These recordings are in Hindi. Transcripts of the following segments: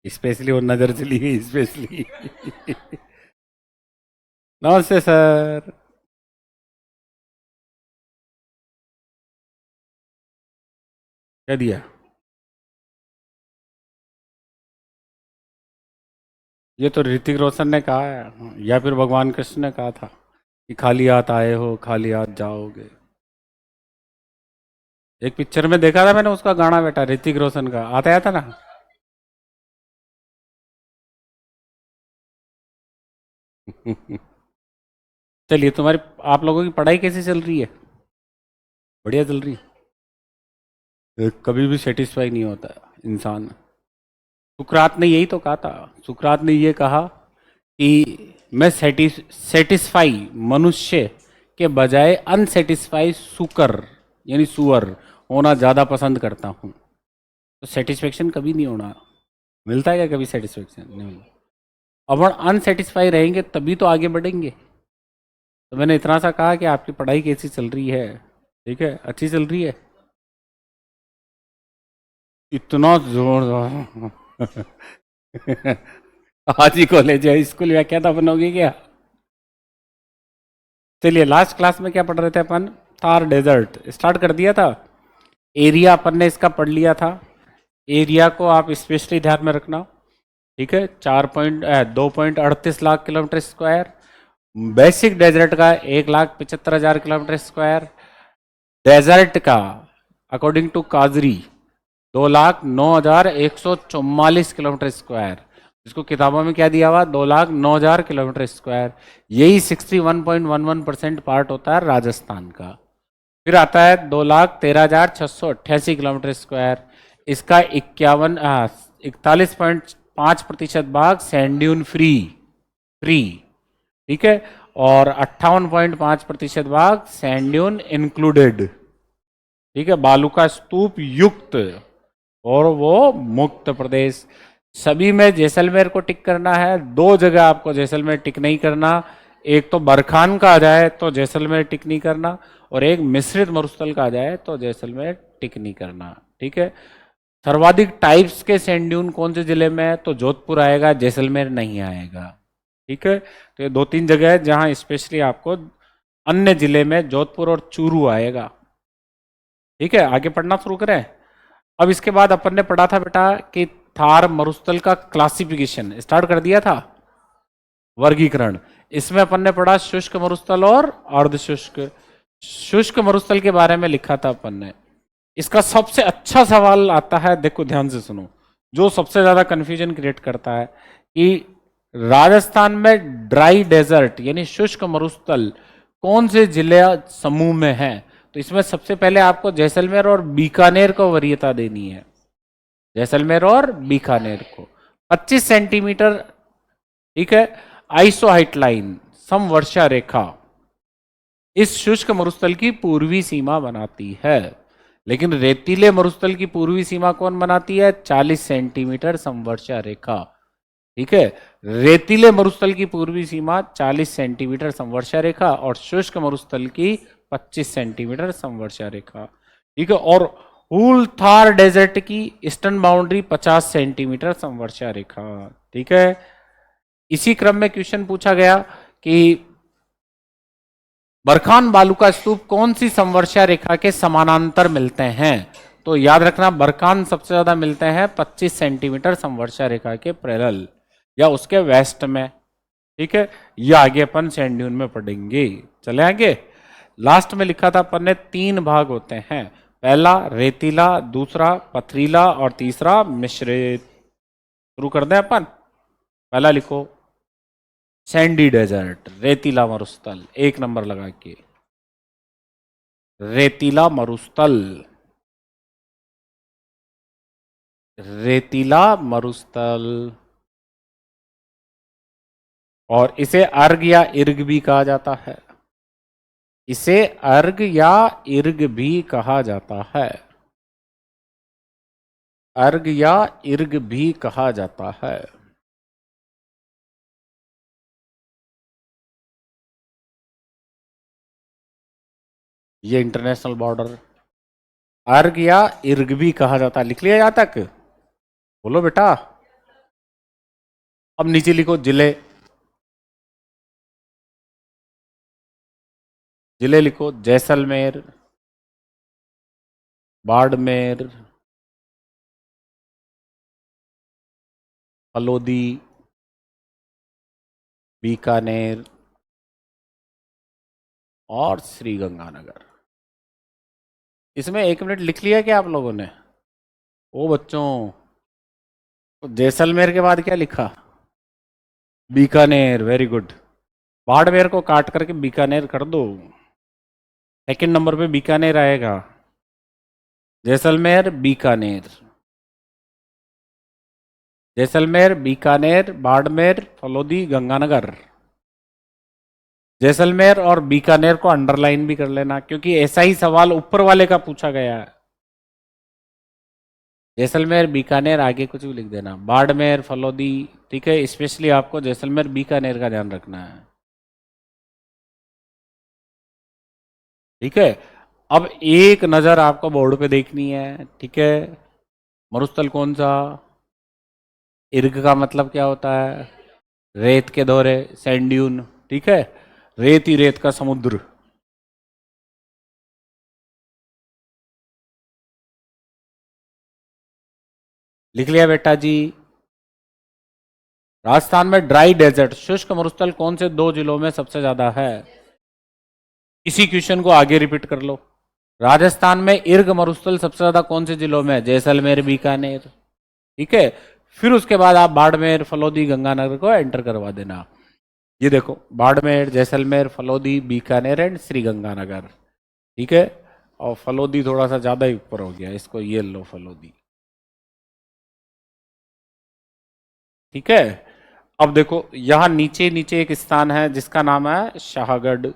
स्पेशली वो नजर चली गई स्पेशली। नमस्ते सर। क्या दिया? ये तो ऋतिक रोशन ने कहा है या फिर भगवान कृष्ण ने कहा था कि खाली हाथ आए हो खाली हाथ जाओगे। एक पिक्चर में देखा था मैंने उसका गाना बेटा, ऋतिक रोशन का आता आया था ना। चलिए, तुम्हारी आप लोगों की पढ़ाई कैसी चल रही है? बढ़िया चल रही है। कभी भी सेटिस्फाई नहीं होता इंसान। सुकरात ने यही तो कहा था। सुकरात ने ये कहा कि मैं सेटिस्फाई मनुष्य के बजाय अनसेटिस्फाई सुकर यानी सुअर होना ज़्यादा पसंद करता हूँ। तो सेटिस्फेक्शन कभी नहीं होना। मिलता है क्या कभी सेटिस्फेक्शन? नहीं मिलता। अब हम अनसेटिस्फाई रहेंगे तभी तो आगे बढ़ेंगे। तो मैंने इतना सा कहा कि आपकी पढ़ाई कैसी चल रही है? ठीक है, अच्छी चल रही है। इतना जोरदार। आज ही कॉलेज है, स्कूल व्याख्याता बनोगे क्या? चलिए, लास्ट क्लास में क्या पढ़ रहे थे अपन? थार डेजर्ट स्टार्ट कर दिया था। एरिया अपन ने इसका पढ़ लिया था। एरिया को आप स्पेशली ध्यान में रखना। ठीक है, 2.38 lakh kilometer square. Basic desert का 1,75,000 किलोमीटर स्क्वायर। डेजर्ट का अकॉर्डिंग टू काजरी 2,09,144 किलोमीटर स्क्वायर। जिसको किताबों में क्या दिया हुआ? 2,09,000 किलोमीटर स्क्वायर। यही 61.11% पार्ट होता है राजस्थान का। फिर आता है 2,13,688 किलोमीटर स्क्वायर। इसका 41.5% भाग सैंड ड्यून फ्री फ्री ठीक है, और 58.5% भाग सैंड ड्यून इंक्लूडेड। ठीक है, बालू का स्तूप युक्त और वो मुक्त प्रदेश। सभी में जैसलमेर को टिक करना है। दो जगह आपको जैसलमेर टिक नहीं करना। एक तो बरखान का आ जाए तो जैसलमेर टिक नहीं करना, और एक मिश्रित मरुस्थल का आ जाए तो जैसलमेर टिक नहीं करना। ठीक है। सर्वाधिक टाइप्स के सैंड ड्यून कौन से जिले में है? तो जोधपुर आएगा, जैसलमेर नहीं आएगा। ठीक है, तो ये दो तीन जगह है जहां स्पेशली आपको अन्य जिले में जोधपुर और चूरू आएगा। ठीक है, आगे पढ़ना शुरू करें। अब इसके बाद अपन ने पढ़ा था बेटा कि थार मरुस्थल का क्लासिफिकेशन स्टार्ट कर दिया था, वर्गीकरण। इसमें अपन ने पढ़ा शुष्क मरुस्थल और अर्ध शुष्क। शुष्क मरुस्थल के बारे में लिखा था अपन ने। इसका सबसे अच्छा सवाल आता है, देखो ध्यान से सुनो, जो सबसे ज्यादा कंफ्यूजन क्रिएट करता है कि राजस्थान में ड्राई डेजर्ट यानी शुष्क मरुस्थल कौन से जिले समूह में है? तो इसमें सबसे पहले आपको जैसलमेर और बीकानेर को वरीयता देनी है। जैसलमेर और बीकानेर को 25 सेंटीमीटर। ठीक है, आइसो हाइट लाइन समवर्षा रेखा इस शुष्क मरुस्थल की पूर्वी सीमा बनाती है। लेकिन रेतीले मरुस्थल की पूर्वी सीमा कौन बनाती है? 40 सेंटीमीटर समवर्षा रेखा। ठीक है, रेतीले मरुस्थल की पूर्वी सीमा 40 सेंटीमीटर समवर्षा रेखा और शुष्क मरुस्थल की 25 सेंटीमीटर समवर्षा रेखा। ठीक है, और हुल थार डेजर्ट की ईस्टर्न बाउंड्री 50 सेंटीमीटर समवर्षा रेखा। ठीक है, इसी क्रम में क्वेश्चन पूछा गया कि बरखान बालू का स्तूप कौन सी समवर्षा रेखा के समानांतर मिलते हैं? तो याद रखना, बरखान सबसे ज्यादा मिलते हैं 25 सेंटीमीटर समवर्षा रेखा के पैरेलल या उसके वेस्ट में। ठीक है, ये आगे अपन सैंड ड्यून में पढ़ेंगे। चले आगे। लास्ट में लिखा था अपन ने 3 भाग होते हैं, पहला रेतीला, दूसरा पथरीला और तीसरा मिश्रित। शुरू कर दें अपन। पहला लिखो सैंडी डेजर्ट, रेतीला मरुस्थल, 1 नंबर लगा के। रेतीला मरुस्थल, रेतीला मरुस्थल। और इसे अर्ग या इर्ग भी कहा जाता है। इसे अर्ग या इर्ग भी कहा जाता है। अर्ग या इर्ग भी कहा जाता है। ये इंटरनेशनल बॉर्डर अर्ग या इर्ग भी कहा जाता है। लिख लिया यहाँ तक? बोलो बेटा। अब नीचे लिखो जिले, जिले लिखो जैसलमेर, बाड़मेर, फलोदी, बीकानेर और श्रीगंगानगर। इसमें 1 मिनट लिख लिया क्या आप लोगों ने? ओ बच्चों, तो जैसलमेर के बाद क्या लिखा? Bikaner, very good. बाड़मेर को काट करके बीकानेर कर दो, सेकंड नंबर पे बीकानेर आएगा। जैसलमेर, बीकानेर, जैसलमेर, बीकानेर, बाड़मेर, फलोदी, गंगानगर। जैसलमेर और बीकानेर को अंडरलाइन भी कर लेना, क्योंकि ऐसा ही सवाल ऊपर वाले का पूछा गया है। जैसलमेर, बीकानेर, आगे कुछ भी लिख देना, बाड़मेर, फलोदी, ठीक है। स्पेशली आपको जैसलमेर, बीकानेर का ध्यान रखना है, ठीक है। अब एक नजर आपको बोर्ड पे देखनी है, ठीक है। मरुस्थल कौन सा? इर्ग का मतलब क्या होता है? रेत के दौरे, सैंड ड्यून, ठीक है। रेत ही रेत का समुद्र। लिख लिया बेटा जी। राजस्थान में ड्राई डेजर्ट, शुष्क मरुस्थल कौन से 2 जिलों में सबसे ज्यादा है? इसी क्वेश्चन को आगे रिपीट कर लो। राजस्थान में इर्ग मरुस्थल सबसे ज्यादा कौन से जिलों में? जैसलमेर, बीकानेर, ठीक है। फिर उसके बाद आप बाड़मेर, फलोदी, गंगानगर को एंटर करवा देना। ये देखो, बाड़मेर, जैसलमेर, फलोदी, बीकानेर एंड श्रीगंगानगर, ठीक है। और फलोदी थोड़ा सा ज्यादा ही ऊपर हो गया, इसको ये लो फलोदी, ठीक है। अब देखो यहां नीचे नीचे एक स्थान है जिसका नाम है शाहगढ़।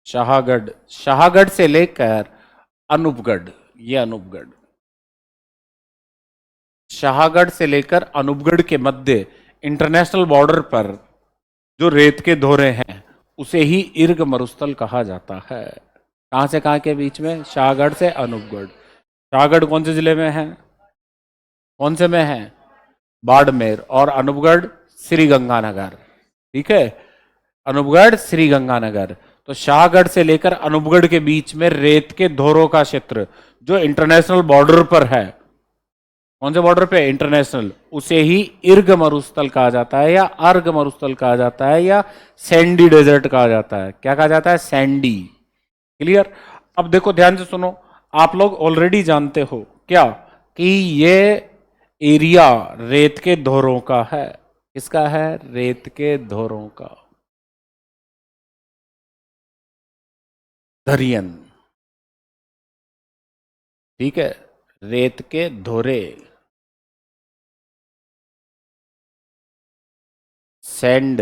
शाहगढ़, शाहगढ़ से लेकर अनूपगढ़, ये अनूपगढ़, शाहगढ़ से लेकर अनूपगढ़ के मध्य इंटरनेशनल बॉर्डर पर जो रेत के धोरे हैं उसे ही इर्ग मरुस्थल कहा जाता है। कहां से कहां के बीच में? शाहगढ़ से अनूपगढ़। शाहगढ़ कौन से जिले में है? कौन से में है? बाड़मेर। और अनूपगढ़ श्रीगंगानगर, ठीक है। अनूपगढ़ श्रीगंगानगर। तो शाहगढ़ से लेकर अनूपगढ़ के बीच में रेत के धोरों का क्षेत्र जो इंटरनेशनल बॉर्डर पर है, कौन से बॉर्डर पे? इंटरनेशनल, उसे ही इर्ग मरुस्थल कहा जाता है, या अर्ग मरुस्थल कहा जाता है, या सैंडी डेजर्ट कहा जाता है। क्या कहा जाता है? सैंडी। क्लियर? अब देखो ध्यान से सुनो, आप लोग ऑलरेडी जानते हो क्या कि ये एरिया रेत के धोरों का है। किसका है? रेत के धोरों का। धरियन, ठीक है, रेत के धोरे, सैंड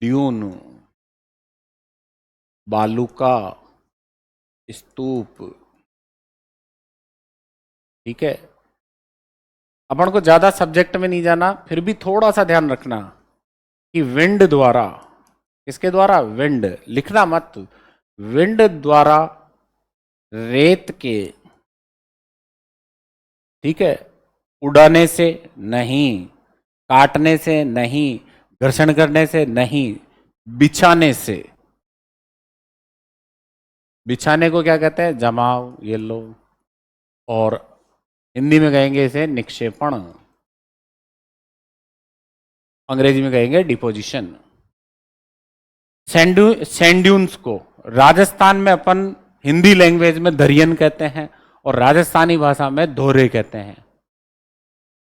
ड्यून, बालूका, स्तूप, ठीक है। अपन को ज्यादा सब्जेक्ट में नहीं जाना, फिर भी थोड़ा सा ध्यान रखना कि विंड द्वारा, किसके द्वारा? विंड, लिखना मत, विंड द्वारा रेत के, ठीक है, उड़ाने से नहीं, काटने से नहीं, घर्षण करने से नहीं, बिछाने से। बिछाने को क्या कहते हैं? जमाव, ये लो। और हिंदी में कहेंगे इसे निक्षेपण, अंग्रेजी में कहेंगे डिपोजिशन। सैंड्यून्स को राजस्थान में अपन हिंदी लैंग्वेज में दरियन कहते हैं, और राजस्थानी भाषा में धोरे कहते हैं।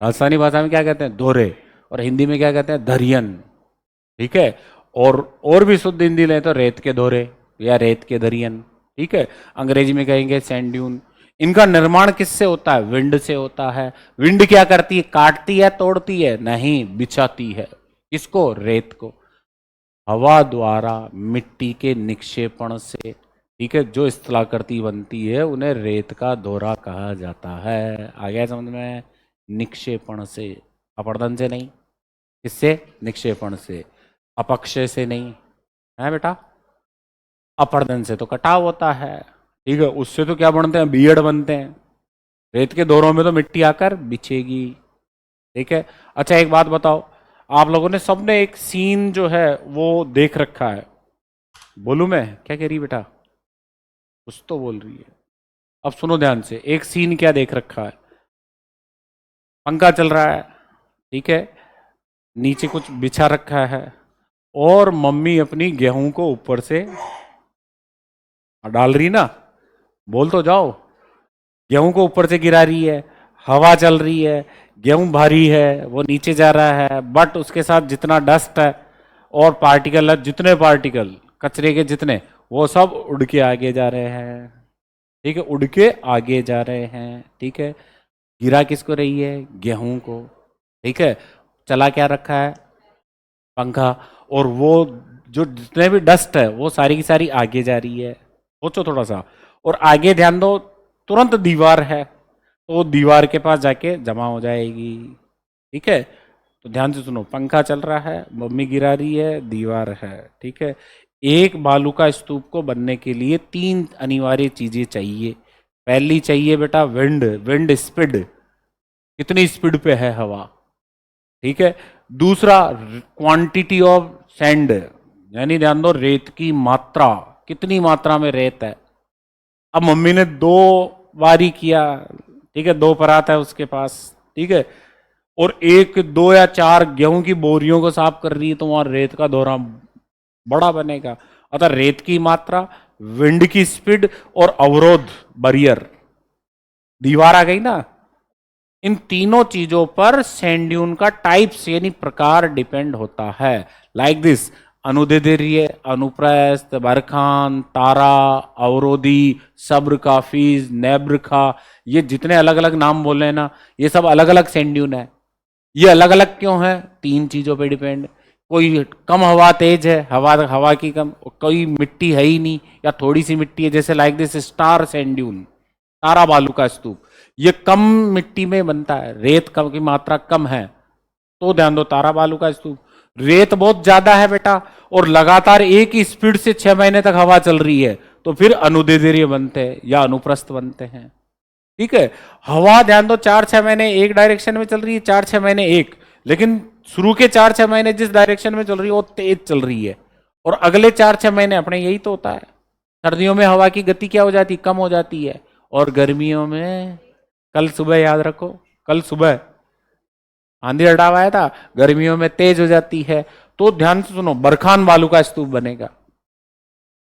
राजस्थानी भाषा में क्या कहते हैं? धोरे। और हिंदी में क्या कहते हैं? दरियन, ठीक है। और भी शुद्ध हिंदी लें तो रेत के धोरे या रेत के दरियन, ठीक है। अंग्रेजी में कहेंगे सैंड ड्यून। इनका निर्माण किससे होता है? विंड से होता है। विंड क्या करती है? काटती है, तोड़ती है? नहीं, बिछाती है। किसको? रेत को। हवा द्वारा मिट्टी के निक्षेपण से, ठीक है, जो स्थलाकृति बनती है उन्हें रेत का धोरा कहा जाता है। आ गया समझ में? निक्षेपण से, अपर्दन से नहीं। किससे? निक्षेपण से। अपक्षय से नहीं है बेटा, अपर्दन से तो कटाव होता है, ठीक है। उससे तो क्या बनते हैं? बीएड बनते हैं, रेत के दौरों में तो मिट्टी आकर बिछेगी। ठीक है। अच्छा एक बात बताओ, आप लोगों ने सबने एक सीन जो है वो देख रखा है। बोलूं मैं, क्या कह रही बेटा? कुछ तो बोल रही है। अब सुनो ध्यान से, एक सीन क्या देख रखा है। पंखा चल रहा है, ठीक है, नीचे कुछ बिछा रखा है, और मम्मी अपनी गेहूं को ऊपर से डाल रही ना, बोल तो जाओ। गेहूं को ऊपर से गिरा रही है, हवा चल रही है, गेहूं भारी है, वो नीचे जा रहा है, बट उसके साथ जितना डस्ट है और पार्टिकल है, जितने पार्टिकल कचरे के जितने, वो सब उड़ के आगे जा रहे हैं। ठीक है, उड़ के आगे जा रहे हैं। ठीक है, गिरा किसको रही है? गेहूं को। ठीक है, चला क्या रखा है? पंखा। और वो जो जितने भी डस्ट है वो सारी की सारी आगे जा रही है। सोचो थोड़ा सा, और आगे ध्यान दो, तुरंत दीवार है, तो वो दीवार के पास जाके जमा हो जाएगी। ठीक है, तो ध्यान से सुनो, पंखा चल रहा है, मम्मी गिरा रही है, दीवार है। ठीक है, एक बालू का स्तूप को बनने के लिए तीन अनिवार्य चीजें चाहिए। पहली चाहिए बेटा विंड, विंड स्पीड, कितनी स्पीड पे है हवा। ठीक है, दूसरा क्वांटिटी ऑफ सैंड, यानी ध्यान दो रेत की मात्रा, कितनी मात्रा में रेत है। अब मम्मी ने दो बारी किया, ठीक है, दो परात है उसके पास। ठीक है, और एक दो या चार गेहूं की बोरियों को साफ कर रही है, तो वहां रेत का दौरा बड़ा बनेगा। अतः रेत की मात्रा, विंड की स्पीड, और अवरोध, बैरियर, दीवार आ गई ना। इन तीनों चीजों पर सैंड ड्यून का टाइप्स यानी प्रकार डिपेंड होता है। लाइक दिस, अनुदैर्ध्य, अनुप्रस्थ, बरखान, तारा, अवरोधी, सब्र काफीज, नेब्रखा, ये जितने अलग अलग नाम बोले हैं ना, ये सब अलग अलग सैंड ड्यून है। ये अलग अलग क्यों है? तीन चीजों पे डिपेंड। कोई कम हवा तेज है, हवा हवा की कम, कोई मिट्टी है ही नहीं, या थोड़ी सी मिट्टी है, जैसे like this star sand dune, तारा बालू का स्तूप, ये कम मिट्टी में बनता है, रेत कम की मात्रा कम है, तो ध्यान दो तारा बालू का स्तूप। रेत बहुत ज्यादा है बेटा, और लगातार एक ही स्पीड से 6 महीने तक हवा चल रही है, तो फिर अनुदैर्ध्य बनते हैं या अनुप्रस्थ बनते हैं। ठीक है, हवा ध्यान दो 4-6 महीने एक डायरेक्शन में चल रही है, 4-6 महीने एक, लेकिन शुरू के 4-6 महीने जिस डायरेक्शन में चल रही है वो तेज चल रही है, और अगले 4-6 महीने अपने यही तो होता है। सर्दियों में हवा की गति क्या हो जाती है? कम हो जाती है, और गर्मियों में, कल सुबह याद रखो, कल सुबह आंधी हटावा आया था, गर्मियों में तेज हो जाती है। तो ध्यान से सुनो, बरखान बालू का स्तूप बनेगा।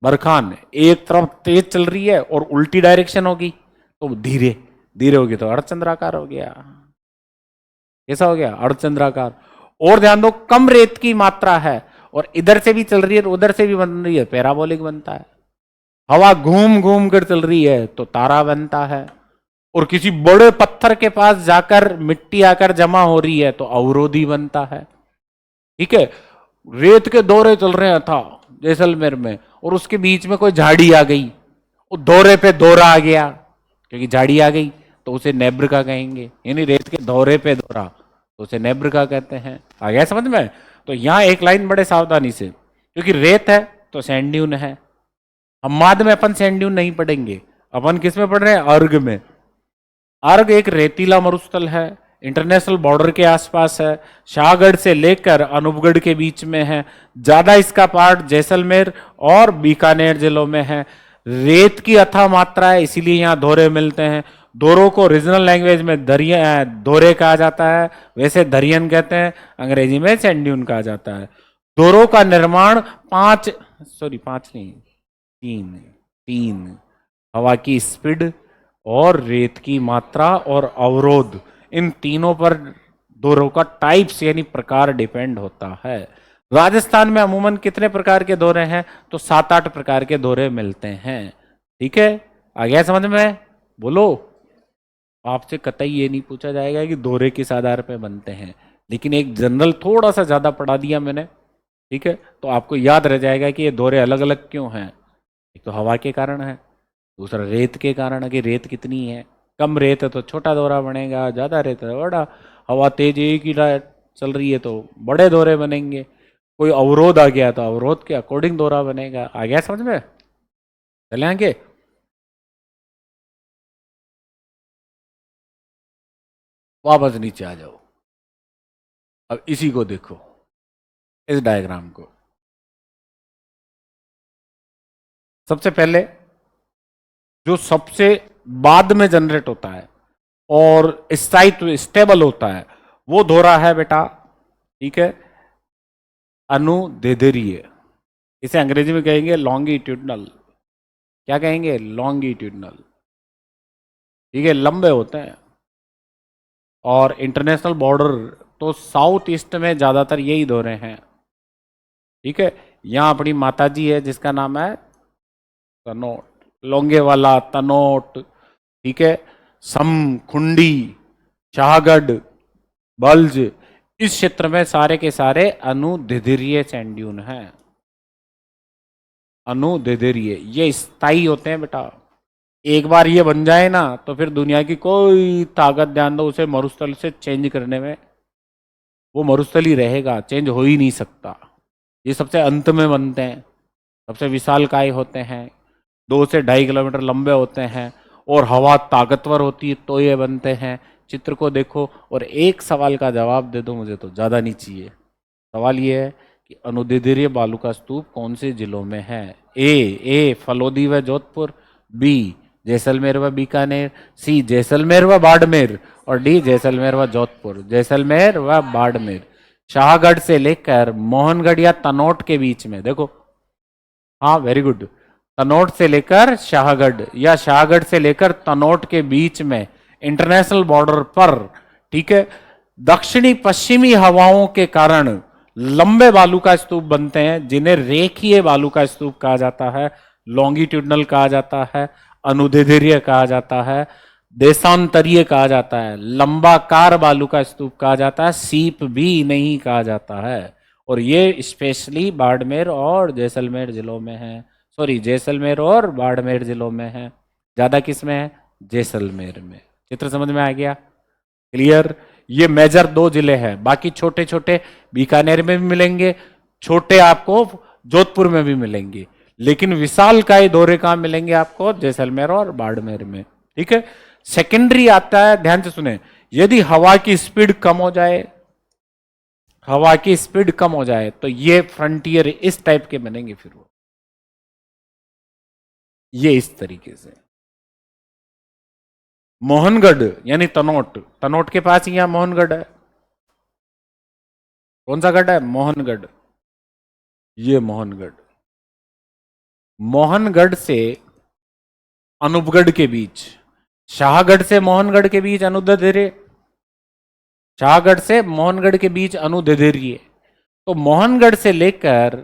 बरखान एक तरफ तेज चल रही है और उल्टी डायरेक्शन होगी, तो धीरे धीरे होगी, तो अर्धचंद्राकार हो गया। कैसा हो गया? अर्धचंद्राकार। और ध्यान दो, कम रेत की मात्रा है और इधर से भी चल रही है और उधर से भी बन रही है, पैराबोलिक बनता है। हवा घूम घूम कर चल रही है तो तारा बनता है, और किसी बड़े पत्थर के पास जाकर मिट्टी आकर जमा हो रही है तो अवरोधी बनता है। ठीक है, रेत के दौरे चल रहे हैं था जैसलमेर में, और उसके बीच में कोई झाड़ी आ गई, वो दौरे पे दौरा आ गया, क्योंकि झाड़ी आ गई तो उसे नेब्रका कहेंगे, यानी रेत के दौरे पे दौरा, तो उसे नेब्रका कहते हैं। आ गया समझ में? तो यहां एक लाइन बड़े सावधानी से, क्योंकि रेत है तो सैंड ड्यून है। हम बाद में अपन सैंड ड्यून नहीं पढ़ेंगे, अपन किस में पढ़ रहे हैं? अर्ग में। अर्ग एक रेतीला मरुस्थल है, इंटरनेशनल बॉर्डर के आसपास है, शाहगढ़ से लेकर अनूपगढ़ के बीच में है, ज्यादा इसका पार्ट जैसलमेर और बीकानेर जिलों में है। रेत की अथाह मात्रा है, इसीलिए यहाँ धोरे मिलते हैं। दोरों को रीजनल लैंग्वेज में दरिया दोरे कहा जाता है, वैसे दरियन कहते हैं, अंग्रेजी में सैंड ड्यून कहा जाता है। दोरों का निर्माण पांच नहीं, तीन तीन, हवा की स्पीड और रेत की मात्रा और अवरोध, इन तीनों पर दोरों का टाइप्स यानी प्रकार डिपेंड होता है। राजस्थान में अमूमन कितने प्रकार के दोरे हैं? तो 7-8 प्रकार के दोरे मिलते हैं। ठीक है, आ गया समझ में? बोलो। आपसे कतई ये नहीं पूछा जाएगा कि दोरे किस आधार पर बनते हैं, लेकिन एक जनरल थोड़ा सा ज्यादा पढ़ा दिया मैंने, ठीक है, तो आपको याद रह जाएगा कि ये दोरे अलग अलग क्यों हैं। एक तो हवा के कारण है, दूसरा रेत के कारण है कि रेत कितनी है, कम रेत है तो छोटा दौरा बनेगा, ज्यादा रेत है बड़ा, हवा तेज एक ही चल रही है तो बड़े दौरे बनेंगे, कोई अवरोध आ गया तो अवरोध के अकॉर्डिंग दौरा बनेगा। आ गया समझ में? चले आगे। वापस नीचे आ जाओ। अब इसी को देखो, इस डायग्राम को। सबसे पहले जो सबसे बाद में जनरेट होता है और स्थायित्व स्टेबल होता है वो धोरा है बेटा, ठीक है, अनुदैर्ध्य। इसे अंग्रेजी में कहेंगे लॉन्गिट्यूडनल। क्या कहेंगे? लॉन्गिट्यूडनल। ठीक है, लंबे होते हैं। और इंटरनेशनल बॉर्डर तो साउथ ईस्ट में ज्यादातर यही धोरे हैं। ठीक है, यहां अपनी माता जी है जिसका नाम है तनोट, लोंगेवाला, तनोट, ठीक है, सम, खुंडी, शाहगढ़, बल्ज, इस क्षेत्र में सारे के सारे अनुदैर्ध्य सैंड ड्यून हैं। अनुदैर्ध्य ये स्थायी होते हैं बेटा। एक बार ये बन जाए ना तो फिर दुनिया की कोई ताकत, ध्यान दो, उसे मरुस्थल से चेंज करने में, वो मरुस्थल ही रहेगा, चेंज हो ही नहीं सकता। ये सबसे अंत में बनते हैं, सबसे विशालकाय होते हैं, 2 से 2.5 किलोमीटर लंबे होते हैं और हवा ताकतवर होती है तो ये बनते हैं। चित्र को देखो और एक सवाल का जवाब दे दो, मुझे तो ज़्यादा नहीं चाहिए। सवाल ये है कि अनुदैर्ध्य बालू का स्तूप कौन से जिलों में है? ए फलोदी व जोधपुर, बी जैसलमेर व बीकानेर, सी जैसलमेर व बाड़मेर, और डी जैसलमेर व जोधपुर। जैसलमेर व बाड़मेर, शाहगढ़ से लेकर मोहनगढ़ या तनोट के बीच में। देखो, हाँ वेरी गुड, तनोट से लेकर शाहगढ़ या शाहगढ़ से लेकर तनोट के बीच में इंटरनेशनल बॉर्डर पर, ठीक है, दक्षिणी पश्चिमी हवाओं के कारण लंबे बालू का स्तूप बनते हैं जिन्हें रेखीय बालू का स्तूप कहा जाता है, लॉन्गिट्यूडनल कहा जाता है, अनुदैर्ध्य कहा जाता है, देशांतरीय कहा जाता है, लंबाकार बालू का स्तूप कहा जाता है, सीप भी नहीं कहा जाता है। और ये स्पेशली बाड़मेर और जैसलमेर जिलों में है। सॉरी, जैसलमेर और बाड़मेर जिलों में है। ज्यादा किस में है? जैसलमेर में। चित्र समझ में आ गया? क्लियर? ये मेजर 2 जिले हैं, बाकी छोटे छोटे बीकानेर में भी मिलेंगे, छोटे आपको जोधपुर में भी मिलेंगे, लेकिन विशालकाय दौरे कहां मिलेंगे आपको? जैसलमेर और बाड़मेर में। ठीक है, सेकेंडरी आता है, ध्यान से सुने, यदि हवा की स्पीड कम हो जाए, हवा की स्पीड कम हो जाए तो ये फ्रंटियर इस टाइप के बनेंगे, फिर वो ये इस तरीके से। मोहनगढ़ यानी तनोट, तनोट के पास ही यहां मोहनगढ़ है। कौन सा गढ़ है? मोहनगढ़। ये मोहनगढ़, मोहनगढ़ से अनूपगढ़ के बीच, शाहगढ़ से मोहनगढ़ के बीच अनुदैर्ध्य, शाहगढ़ से मोहनगढ़ के बीच अनुदैर्ध्य। तो मोहनगढ़ से लेकर,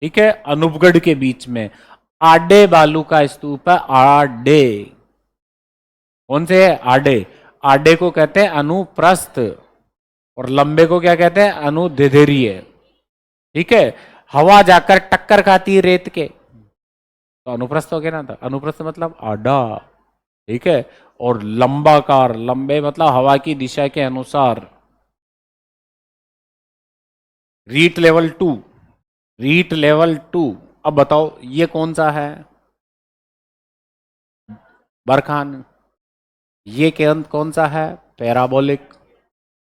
ठीक है, अनूपगढ़ के बीच में आडे बालू का स्तूप है। आडे, कौन से है? आडे। आडे को कहते हैं अनुप्रस्थ और लंबे को क्या कहते हैं? अनुदैर्ध्य। ठीक है, हवा जाकर टक्कर खाती है रेत के तो अनुप्रस्थ हो गया ना। था अनुप्रस्थ मतलब आडा, ठीक है, और लंबाकार, लंबे मतलब हवा की दिशा के अनुसार। REET level 2, REET level 2। अब बताओ ये कौन सा है? बरखान। ये कौन सा है? पैराबोलिक।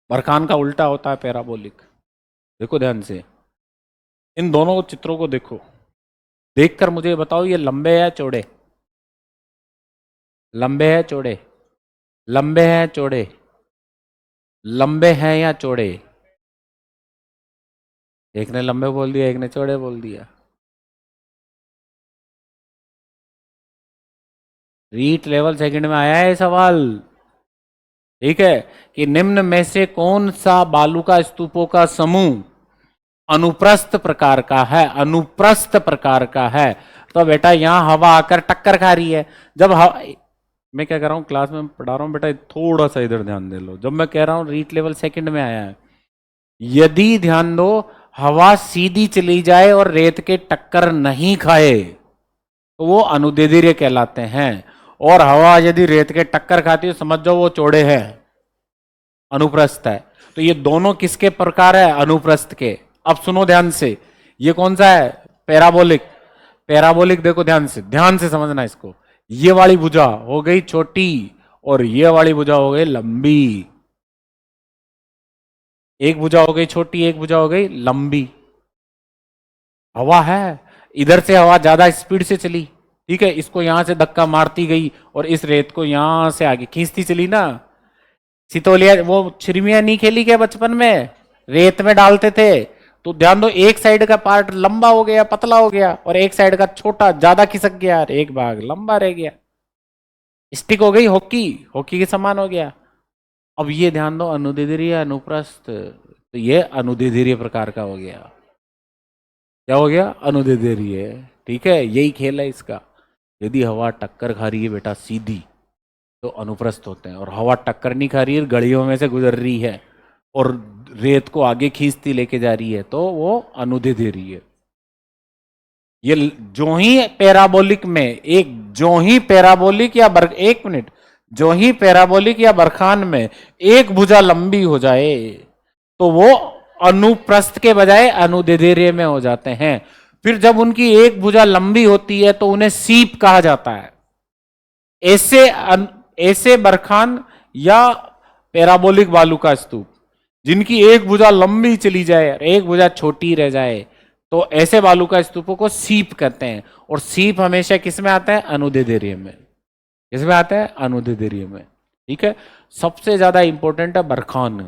बरखान का उल्टा होता है पैराबोलिक। देखो ध्यान से, इन दोनों चित्रों को देखो, देखकर मुझे बताओ ये लंबे है चौड़े? लंबे है चौड़े? लंबे हैं चौड़े? लंबे हैं या चौड़े? एक ने लंबे बोल दिया, एक ने चौड़े बोल दिया। रीट लेवल सेकंड में आया है सवाल, ठीक है, कि निम्न में से कौन सा बालू का स्तूपों का समूह अनुप्रस्थ प्रकार का है? अनुप्रस्थ प्रकार का है। तो बेटा यहां हवा आकर टक्कर खा रही है। जब मैं क्या कर रहा हूं, क्लास में पढ़ा रहा हूं बेटा, थोड़ा सा इधर ध्यान दे लो। जब मैं कह रहा हूं रीट लेवल सेकंड में आया है, यदि ध्यान दो हवा सीधी चली जाए और रेत के टक्कर नहीं खाए तो वो अनुदैर्ध्य कहलाते हैं। और हवा यदि रेत के टक्कर खाती है समझ जाओ वो चौड़े है, अनुप्रस्थ है। तो ये दोनों किसके प्रकार है? अनुप्रस्थ के। अब सुनो ध्यान से, ये कौन सा है? पैराबोलिक। पैराबोलिक देखो ध्यान से समझना इसको। ये वाली भुजा हो गई छोटी और ये वाली भुजा हो गई लंबी। एक भुजा हो गई छोटी, एक भुजा हो गई लंबी। हवा है, इधर से हवा ज्यादा स्पीड से चली, ठीक है, इसको यहां से धक्का मारती गई और इस रेत को यहां से आगे खींचती चली ना। सितोलिया वो छिरमिया नहीं खेली क्या बचपन में, रेत में डालते थे, तो ध्यान दो एक साइड का पार्ट लंबा हो गया पतला हो गया और एक साइड का छोटा ज्यादा खिसक गया, एक भाग लंबा रह गया, स्टिक हो गई हॉकी, हॉकी के समान हो गया। अब ये ध्यान दो अनुदैर्ध्य अनुप्रस्थ, तो ये अनुदैर्ध्य प्रकार का हो गया। क्या हो गया, अनुदैर्ध्य। ठीक है, यही खेल है इसका। यदि हवा टक्कर खा रही है बेटा सीधी तो अनुप्रस्थ होते हैं, और हवा टक्कर नहीं खा रही है, गलियों में से गुजर रही है और रेत को आगे खींचती लेके जा रही है, तो वो अनुदैर्ध्य है। ये जो ही पैराबोलिक में एक, जो ही पैराबोलिक या एक मिनट, जो ही पैराबोलिक या बरखान में एक भुजा लंबी हो जाए तो वो अनुप्रस्थ के बजाय अनुदैर्ध्य में हो जाते हैं। फिर जब उनकी एक भुजा लंबी होती है तो उन्हें सीप कहा जाता है। ऐसे ऐसे बरखान या पैराबोलिक बालू का स्तूप जिनकी एक भुजा लंबी चली जाए और एक भुजा छोटी रह जाए, तो ऐसे बालू का स्तूपों को सीप कहते हैं। और सीप हमेशा किस में आता है, अनुदैर्ध्य में। किस में आता है, अनुदैर्ध्य में। ठीक है, सबसे ज्यादा इंपॉर्टेंट है बरखान।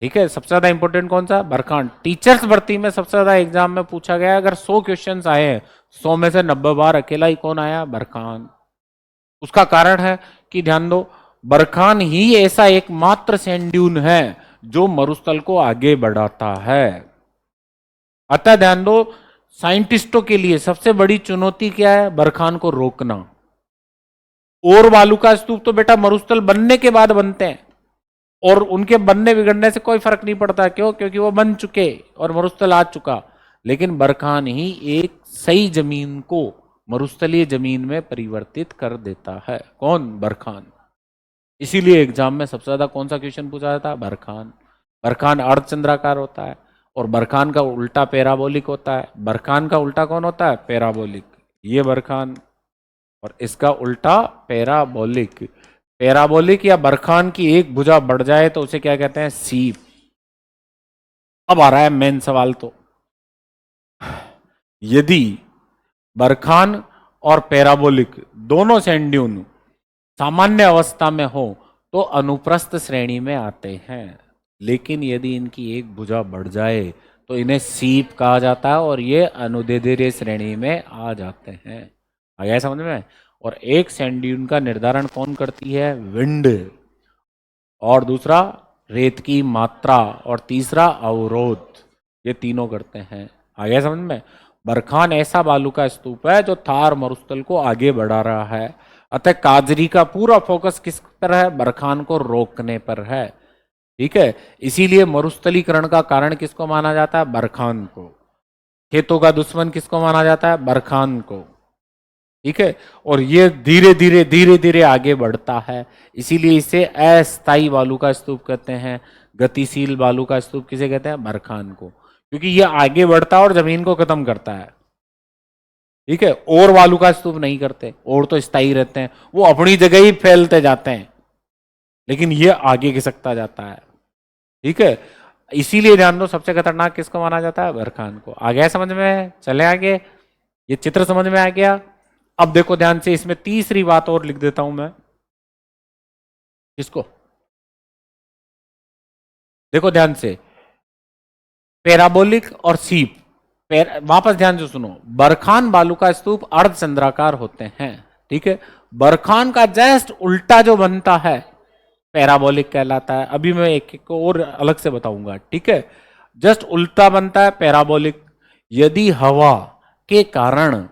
ठीक है, सबसे ज्यादा इंपॉर्टेंट कौन सा, बरखान। टीचर्स भर्ती में सबसे ज्यादा एग्जाम में पूछा गया, अगर 100 क्वेश्चंस आए हैं 100 में से 90 बार अकेला ही कौन आया, बरखान। उसका कारण है कि ध्यान दो, बरखान ही ऐसा एकमात्र सैंड ड्यून है जो मरुस्थल को आगे बढ़ाता है। अतः ध्यान दो, साइंटिस्टों के लिए सबसे बड़ी चुनौती क्या है, बरखान को रोकना। और बालू का स्तूप तो बेटा मरुस्थल बनने के बाद बनते हैं और उनके बनने बिगड़ने से कोई फर्क नहीं पड़ता, क्यों, क्योंकि वो बन चुके और मरुस्थल आ चुका। लेकिन बरखान ही एक सही जमीन को मरुस्थलीय जमीन में परिवर्तित कर देता है। कौन, बरखान। इसीलिए एग्जाम में सबसे ज्यादा कौन सा क्वेश्चन पूछा जाता है, बरखान। बरखान अर्धचंद्राकार होता है और बरखान का उल्टा पैराबोलिक होता है। बरखान का उल्टा कौन होता है, पैराबोलिक। ये बरखान और इसका उल्टा पैराबोलिक। पैराबोलिक या बरखान की एक भुजा बढ़ जाए तो उसे क्या कहते हैं, सीप। अब आ रहा है मेन सवाल, तो यदि बरखान और पैराबोलिक दोनों सैंड ड्यून सामान्य अवस्था में हो तो अनुप्रस्थ श्रेणी में आते हैं, लेकिन यदि इनकी एक भुजा बढ़ जाए तो इन्हें सीप कहा जाता है और ये अनुदैर्ध्य श्रेणी में आ जाते हैं। आ गया समझ में। और एक सैंड ड्यून का निर्धारण कौन करती है, विंड, और दूसरा रेत की मात्रा, और तीसरा अवरोध, ये तीनों करते हैं। आ गया समझ में। बरखान ऐसा बालू का स्तूप है जो थार मरुस्थल को आगे बढ़ा रहा है, अतः काजरी का पूरा फोकस किस पर है, बरखान को रोकने पर है। ठीक है, इसीलिए मरुस्थलीकरण का कारण किसको माना जाता है, बरखान को। खेतों का दुश्मन किसको माना जाता है, बरखान को। ठीक है, और ये धीरे धीरे आगे बढ़ता है, इसीलिए इसे अस्थायी बालू का स्तूप कहते हैं। गतिशील बालू का स्तूप किसे कहते हैं, बरखान को, क्योंकि ये आगे बढ़ता है और जमीन को खत्म करता है। ठीक है, और बालू का स्तूप नहीं करते, और तो स्थायी रहते हैं, वो अपनी जगह ही फैलते जाते हैं, लेकिन ये आगे खिसकता जाता है। ठीक है, इसीलिए ध्यान दो, सबसे खतरनाक किसको माना जाता है, बरखान को। आ गया समझ में, चले आगे, ये चित्र समझ में आ गया। अब देखो ध्यान से, इसमें तीसरी बात और लिख देता हूं मैं, इसको देखो ध्यान से, पैराबोलिक और सीप। वापस ध्यान से सुनो, बरखान बालू का स्तूप अर्धचंद्राकार होते हैं। ठीक है, बरखान का जस्ट उल्टा जो बनता है पैराबोलिक कहलाता है। अभी मैं एक एक को और अलग से बताऊंगा। ठीक है, जस्ट उल्टा बनता है पैराबोलिक। यदि हवा के कारण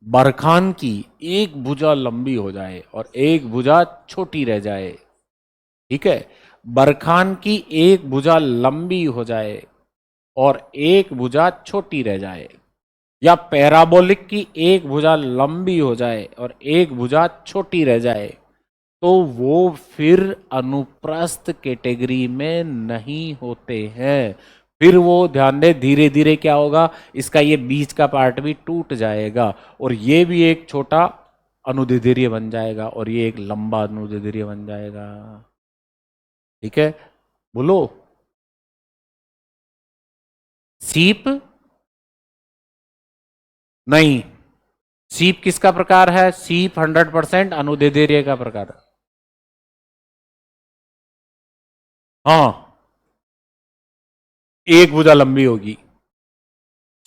बरखान की एक भुजा लंबी हो जाए और एक भुजा छोटी रह जाए, ठीक है, बरखान की एक भुजा लंबी हो जाए और एक भुजा छोटी रह जाए, या पैराबोलिक की एक भुजा लंबी हो जाए और एक भुजा छोटी रह जाए, तो वो फिर अनुप्रस्थ कैटेगरी में नहीं होते हैं। फिर वो ध्यान दे, धीरे धीरे क्या होगा, इसका ये बीच का पार्ट भी टूट जाएगा और ये भी एक छोटा अनुदैर्ध्य बन जाएगा और ये एक लंबा अनुदैर्ध्य बन जाएगा। ठीक है, बोलो, सीप नहीं, सीप किसका प्रकार है? सीप 100% अनुदेधीर्य का प्रकार है। हाँ, एक भुजा लंबी होगी।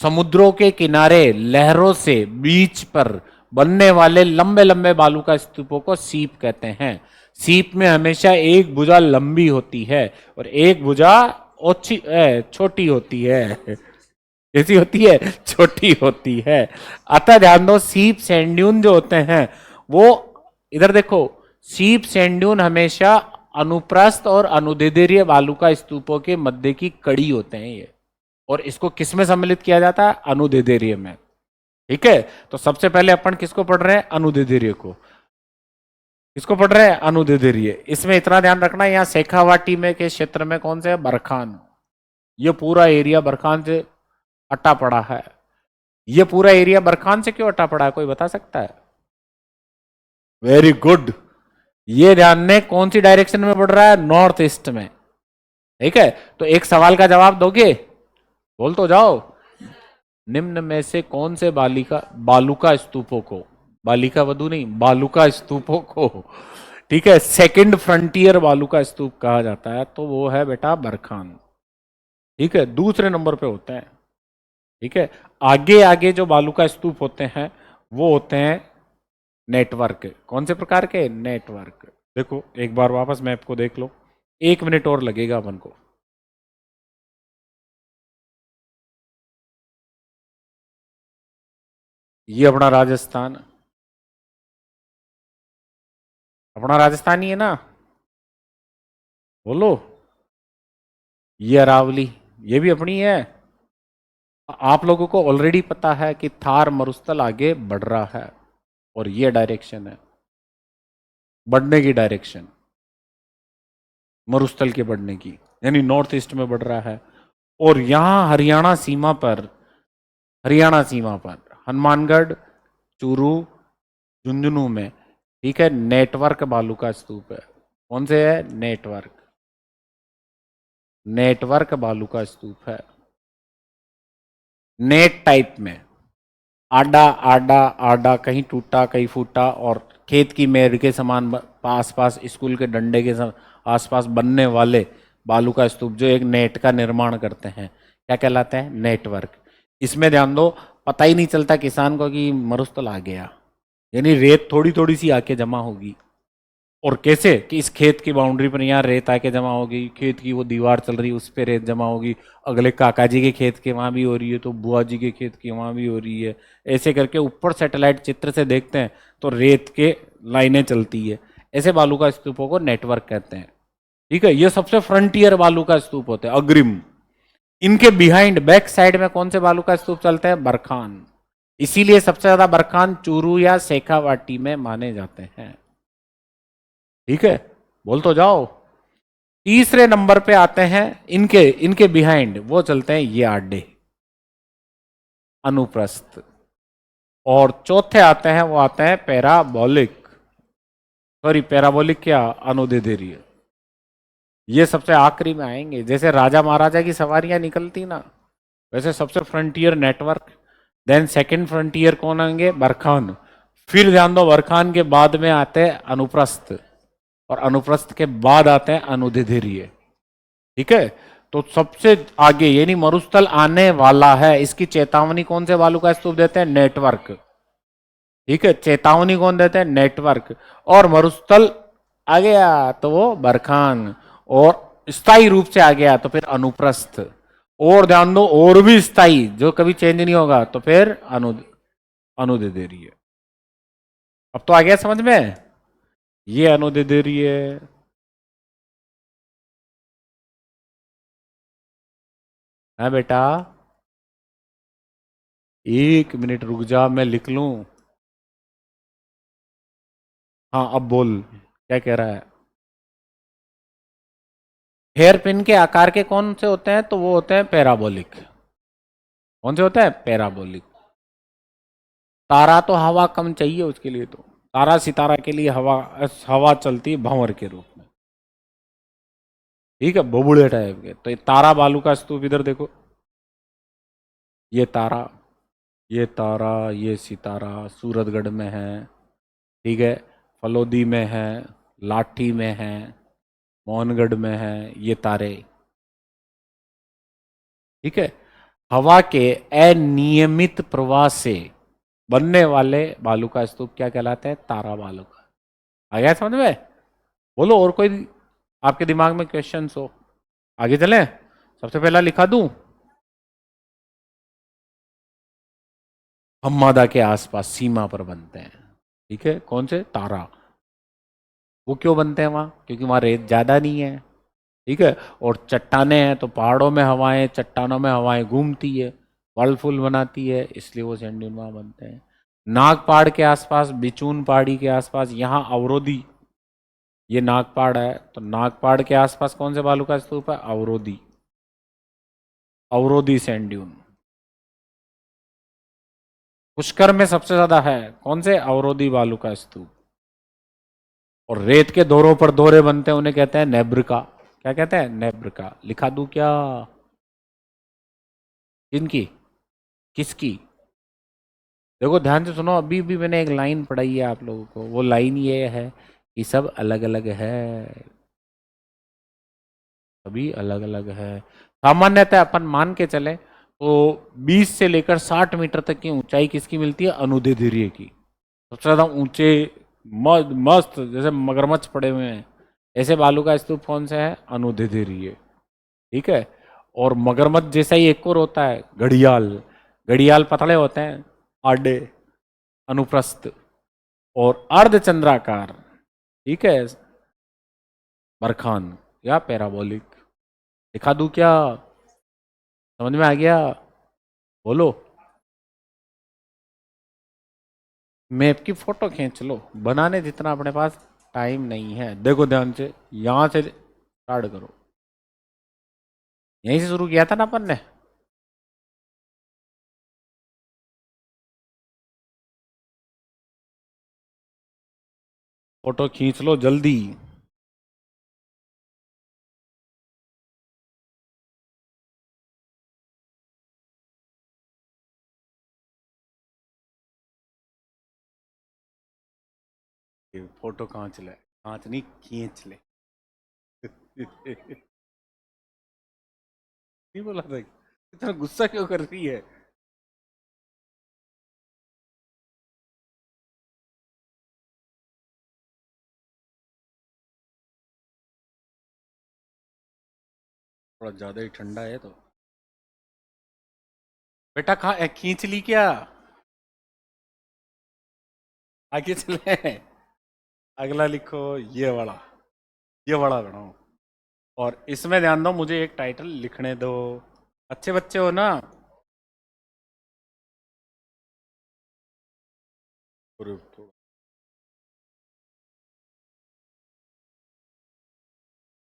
समुद्रों के किनारे लहरों से बीच पर बनने वाले लंबे लंबे बालू का स्तूपों को सीप कहते हैं। सीप में हमेशा एक भुजा लंबी होती है और एक भुजा ओछी छोटी होती है। कैसी होती है? छोटी होती है। अतः ध्यान दो, सीप सैंड ड्यून जो होते हैं वो, इधर देखो, सीप सैंड ड्यून हमेशा अनुप्रस्थ और अनुदैर्ध्य बालू का स्तूपों के मध्य की कड़ी होते हैं ये। और इसको किस में सम्मिलित किया जाता है? अनुदैर्ध्य में। ठीक है, तो सबसे पहले अपन किसको पढ़ रहे हैं? अनुदैर्ध्य को। किसको पढ़ रहे हैं? अनुदैर्ध्य। इसमें इतना ध्यान रखना, यहाँ शेखावाटी में के क्षेत्र में कौन से है? बरखान। ये पूरा एरिया बरखान से अटा पड़ा है। ये पूरा एरिया बरखान से क्यों अटा पड़ा है, कोई बता सकता है? Very good. ये ध्यान ने कौन सी डायरेक्शन में बढ़ रहा है? नॉर्थ ईस्ट में। ठीक है, तो एक सवाल का जवाब दोगे? बोल तो जाओ। निम्न में से कौन से बालुका स्तूपों को, बालिका वधु नहीं, बालुका स्तूपों को, ठीक है, सेकंड फ्रंटियर बालुका स्तूप कहा जाता है? तो वो है बेटा बरखान। ठीक है, दूसरे नंबर पे होते हैं। ठीक है, आगे आगे जो बालुका स्तूप होते हैं वो होते हैं नेटवर्क। कौन से प्रकार के? नेटवर्क। देखो एक बार वापस मैप को देख लो, 1 मिनट और लगेगा अपन को। ये अपना राजस्थान, अपना राजस्थान ही है ना? बोलो। ये अरावली, ये भी अपनी है। आप लोगों को ऑलरेडी पता है कि थार मरुस्थल आगे बढ़ रहा है और ये डायरेक्शन है बढ़ने की, डायरेक्शन मरुस्थल के बढ़ने की, यानी नॉर्थ ईस्ट में बढ़ रहा है। और यहां हरियाणा सीमा पर हनुमानगढ़, चूरू, झुंझुनू में, ठीक है, नेटवर्क बालू का स्तूप है। कौन से है? नेटवर्क बालू का स्तूप है। नेट टाइप में, आडा आडा आडा, कहीं टूटा कहीं फूटा, और खेत की मेड़ के समान पास पास, स्कूल के डंडे के आसपास बनने वाले बालू का स्तूप जो एक नेट का निर्माण करते हैं, क्या कहलाते हैं? नेटवर्क। इसमें ध्यान दो, पता ही नहीं चलता किसान को कि मरुस्थल आ गया, यानी रेत थोड़ी थोड़ी सी आके जमा होगी। और कैसे? कि इस खेत की बाउंड्री पर यहाँ रेत आके जमा होगी, खेत की वो दीवार चल रही है उस पर रेत जमा होगी, अगले काका जी के खेत के वहाँ भी हो रही है, तो बुआ जी के खेत की वहाँ भी हो रही है। ऐसे करके ऊपर सैटेलाइट चित्र से देखते हैं तो रेत के लाइनें चलती है। ऐसे बालू का स्तूपों को नेटवर्क कहते हैं। ठीक है, ये सबसे फ्रंटियर बालू का स्तूप होते हैं, अग्रिम। इनके बिहाइंड, बैक साइड में कौन से बालू का स्तूप चलते हैं? बरखान। इसीलिए सबसे ज्यादा बरखान चूरू या शेखावाटी में माने जाते हैं। ठीक है, बोल तो जाओ। तीसरे नंबर पे आते हैं इनके इनके बिहाइंड, वो चलते हैं ये आडे, अनुप्रस्थ। और चौथे आते हैं, वो आते हैं पैराबोलिक, सॉरी पैराबोलिक क्या, अनुदैर्ध्य। ये सबसे आखिरी में आएंगे। जैसे राजा महाराजा की सवारियां निकलती ना, वैसे सबसे frontier network, then second frontier कौन आएंगे? बरखान। फिर ध्यान दो, बरखान के बाद में आते हैं अनुप्रस्थ, और अनुप्रस्थ के बाद आते हैं अनुदैर्ध्य। ठीक है, तो सबसे आगे यानी मरुस्थल आने वाला है, इसकी चेतावनी कौन से बालू का स्तूप देते हैं? नेटवर्क। ठीक है, चेतावनी कौन देते हैं? नेटवर्क। और मरुस्थल आ गया तो वो बरखान, और स्थायी रूप से आ गया तो फिर अनुप्रस्थ। और ध्यान दो, और भी स्थायी जो कभी चेंज नहीं होगा तो फिर अनुदैर्ध्य। अब तो आ गया समझ में? ये अनुदैर्ध्य है बेटा। 1 मिनट रुक जा, मैं लिख लूं। हाँ अब बोल, क्या कह रहा है? हेयर पिन के आकार के कौन से होते हैं? तो वो होते हैं पैराबोलिक। कौन से होते हैं? पैराबोलिक। तारा तो हवा कम चाहिए उसके लिए, तो तारा सितारा के लिए हवा हवा चलती है भंवर के रूप में। ठीक है, बोबुड़े टाइप के। तो ये तारा बालू का स्तूप इधर देखो, ये तारा, ये तारा, ये सितारा सूरतगढ़ में है, ठीक है, फलोदी में है, लाठी में है, मोहनगढ़ में है, ये तारे, ठीक है। हवा के अनियमित प्रवाह से बनने वाले बालू का स्तूप क्या कहलाते हैं? तारा बालू का। आ गया समझ में? बोलो और कोई आपके दिमाग में क्वेश्चन हो? आगे चलें? सबसे पहला लिखा दूं, हम्मादा के आसपास सीमा पर बनते हैं, ठीक है। कौन से? तारा। वो क्यों बनते हैं वहां? क्योंकि वहां रेत ज्यादा नहीं है, ठीक है, और चट्टाने हैं, तो पहाड़ों में हवाएं, चट्टानों में हवाएं घूमती है, वर्लफुल बनाती है, इसलिए वो सैंड ड्यून वहां बनते हैं। नागपाड़ के आसपास, बिचून पहाड़ी के आसपास, यहाँ अवरोधी, ये नागपाड़ है, तो नागपाड़ के आसपास कौन से बालू का स्तूप है? अवरोधी, अवरोधी सैंड ड्यून। पुष्कर में सबसे ज्यादा है, कौन से? अवरोधी बालू का स्तूप। और रेत के दौरों पर दौरे बनते हैं, उन्हें कहते हैं नेब्रिका। क्या कहते हैं? नेब्रिका। लिखा दूं क्या? किनकी? किसकी? देखो ध्यान से सुनो, अभी भी मैंने एक लाइन पढ़ाई है आप लोगों को, वो लाइन ये है कि सब अलग अलग है, सभी अलग अलग है। सामान्यतः अपन मान के चले तो 20 से लेकर 60 मीटर तक की ऊंचाई किसकी मिलती है? अनुदैर्ध्य की। सबसे ज्यादा ऊंचे मस्त जैसे मगरमच्छ पड़े हुए हैं, ऐसे बालू का स्तूप कौन सा है? अनुदैर्ध्य, ठीक है। और मगरमच्छ जैसा ही एक और होता है, घड़ियाल। घड़ियाल पतले होते हैं, आडे, अनुप्रस्थ और अर्धचंद्राकार, ठीक है, बरखान या पैराबोलिक। दिखा दूं क्या? समझ में आ गया? बोलो। मैप की फोटो खींच लो, बनाने जितना अपने पास टाइम नहीं है। देखो ध्यान से, यहां से स्टार्ट करो, यहीं से शुरू किया था ना अपन ने। फोटो खींच लो जल्दी। फोटो खींच ले, खींच नहीं, खींच ले। नहीं बोला था? इतना गुस्सा क्यों कर रही है? थोड़ा ज्यादा ही ठंडा है तो। बेटा कहा खींच ली क्या? आगे चले, अगला लिखो, ये वाला, ये बड़ा बनाओ। और इसमें ध्यान दो, मुझे एक टाइटल लिखने दो। अच्छे बच्चे हो ना?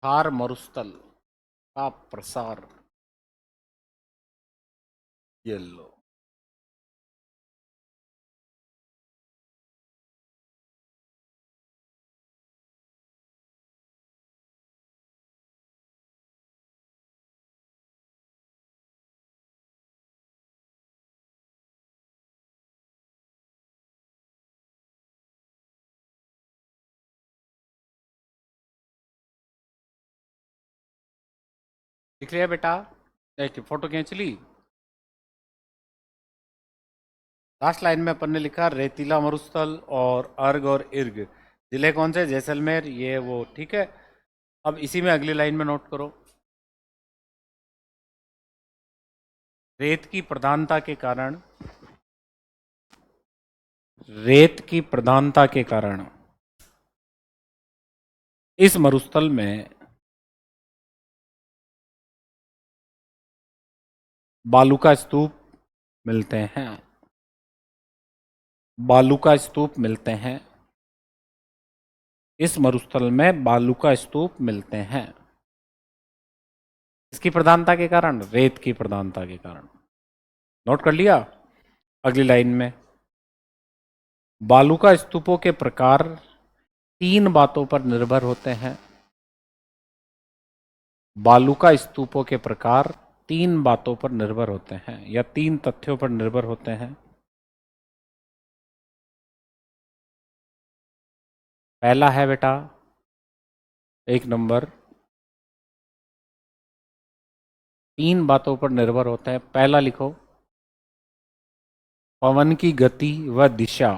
थार मरुस्थल का प्रसार, ये लो। लिख लिया बेटा? एक फोटो खींच ली। लास्ट लाइन में अपन ने लिखा रेतीला मरुस्थल और अर्ग और इर्ग, जिले कौन से? जैसलमेर, ये वो, ठीक है। अब इसी में अगली लाइन में नोट करो, रेत की प्रधानता के कारण, रेत की प्रधानता के कारण इस मरुस्थल में बालू का स्तूप मिलते हैं, बालू का स्तूप मिलते हैं। इस मरुस्थल में बालू का स्तूप मिलते हैं। इसकी प्रधानता के कारण, रेत की प्रधानता के कारण। नोट कर लिया? अगली लाइन में, बालू का स्तूपों के प्रकार 3 बातों पर निर्भर होते हैं। बालू का स्तूपों के प्रकार 3 बातों पर निर्भर होते हैं या 3 तथ्यों पर निर्भर होते हैं। पहला है बेटा 1 नंबर, 3 बातों पर निर्भर होते हैं। पहला लिखो, पवन की गति व दिशा।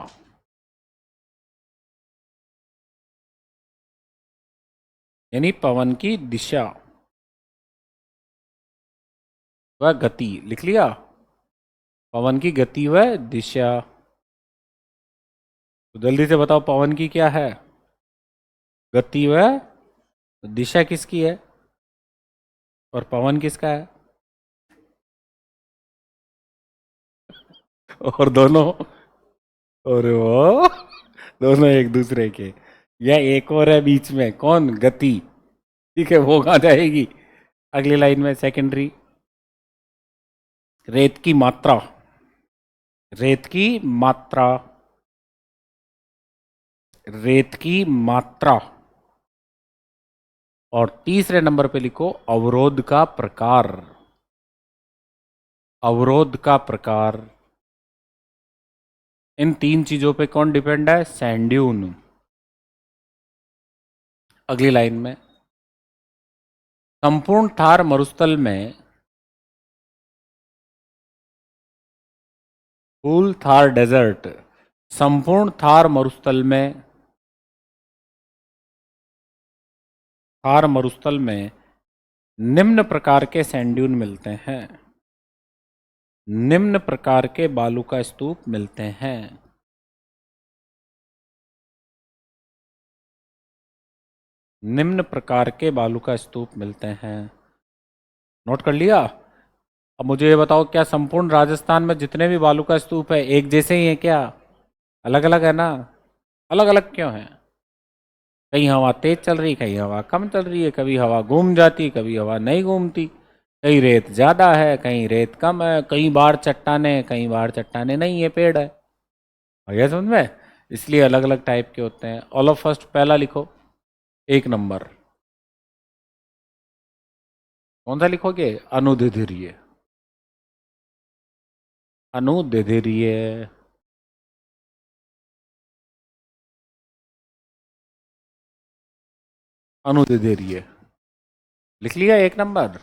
यानी पवन की दिशा व गति, लिख लिया? पवन की गति व दिशा। तो जल्दी से बताओ पवन की क्या है? गति व दिशा किसकी है और पवन किसका है? और दोनों, और वो दोनों एक दूसरे के, या एक और है बीच में, कौन? गति। ठीक है, वो कहाँ जाएगी? अगली लाइन में सेकेंडरी, रेत की मात्रा, रेत की मात्रा, रेत की मात्रा। और तीसरे नंबर पे लिखो अवरोध का प्रकार, अवरोध का प्रकार। इन 3 चीजों पे कौन डिपेंड है? Sand dune. अगली लाइन में, संपूर्ण थार मरुस्थल में, फुल थार डेजर्ट, संपूर्ण थार मरुस्थल में, थार मरुस्थल में निम्न प्रकार के सैंड ड्यून मिलते हैं, निम्न प्रकार के बालू का स्तूप मिलते हैं। निम्न प्रकार के बालू का स्तूप मिलते हैं। नोट कर लिया? अब मुझे ये बताओ, क्या संपूर्ण राजस्थान में जितने भी बालू का स्तूप है एक जैसे ही है क्या? अलग अलग है ना? अलग अलग क्यों है? कहीं हवा तेज चल रही, कहीं हवा कम चल रही है, कभी हवा घूम जाती, कभी हवा नहीं घूमती, कहीं रेत ज्यादा है, कहीं रेत कम है, कहीं बाहर चट्टाने, कहीं बाहर चट्टाने नहीं है, पेड़ है। आ गया समझ में? इसलिए अलग अलग टाइप के होते हैं। ऑल ऑफ फर्स्ट पहला लिखो, 1 नंबर, कौन सा लिखोगे? अनुदिधीर्य, अनुदिधीर्य। अनुदिधीर्य लिख लिया 1 नंबर।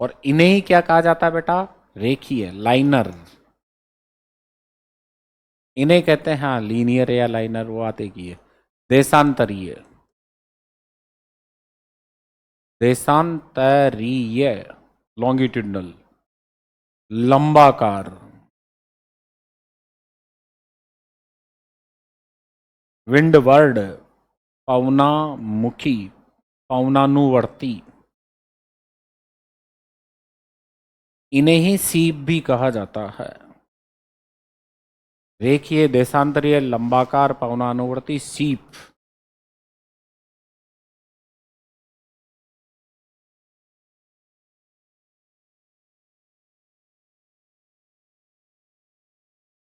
और इन्हें ही क्या कहा जाता है बेटा? रेखीय, लाइनर। इन्हें कहते हैं, हाँ, लीनियर या लाइनर, वो आते की है। देशांतरीय, देशांतरीय, लॉन्गिट्यूडनल, लंबाकार। विंडवर्ड, पवनामुखी, पवनानुवर्ती। इन्हें ही सीप भी कहा जाता है। रेखीय, देशांतरीय, लंबाकार, पवनानुवर्ती, सीप।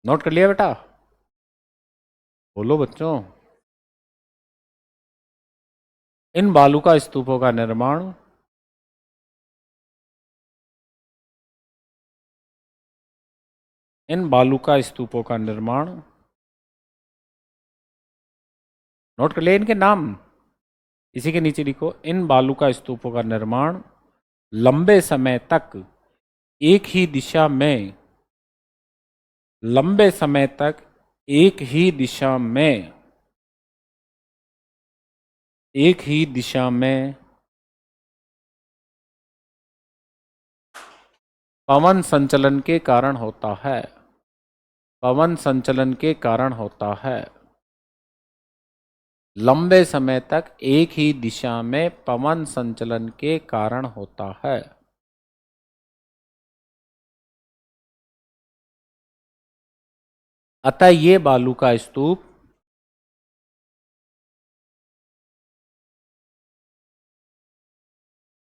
नोट कर लिया बेटा? बोलो बच्चों। इन बालू का स्तूपों का निर्माण इन बालू का स्तूपों का निर्माण, नोट कर लिया इनके नाम? इसी के नीचे लिखो, इन बालू का स्तूपों का निर्माण लंबे समय तक एक ही दिशा में, लंबे समय तक एक ही दिशा में, एक ही दिशा में पवन संचलन के कारण होता है, पवन संचलन के कारण होता है। लंबे समय तक एक ही दिशा में पवन संचलन के कारण होता है। अतः ये बालू का स्तूप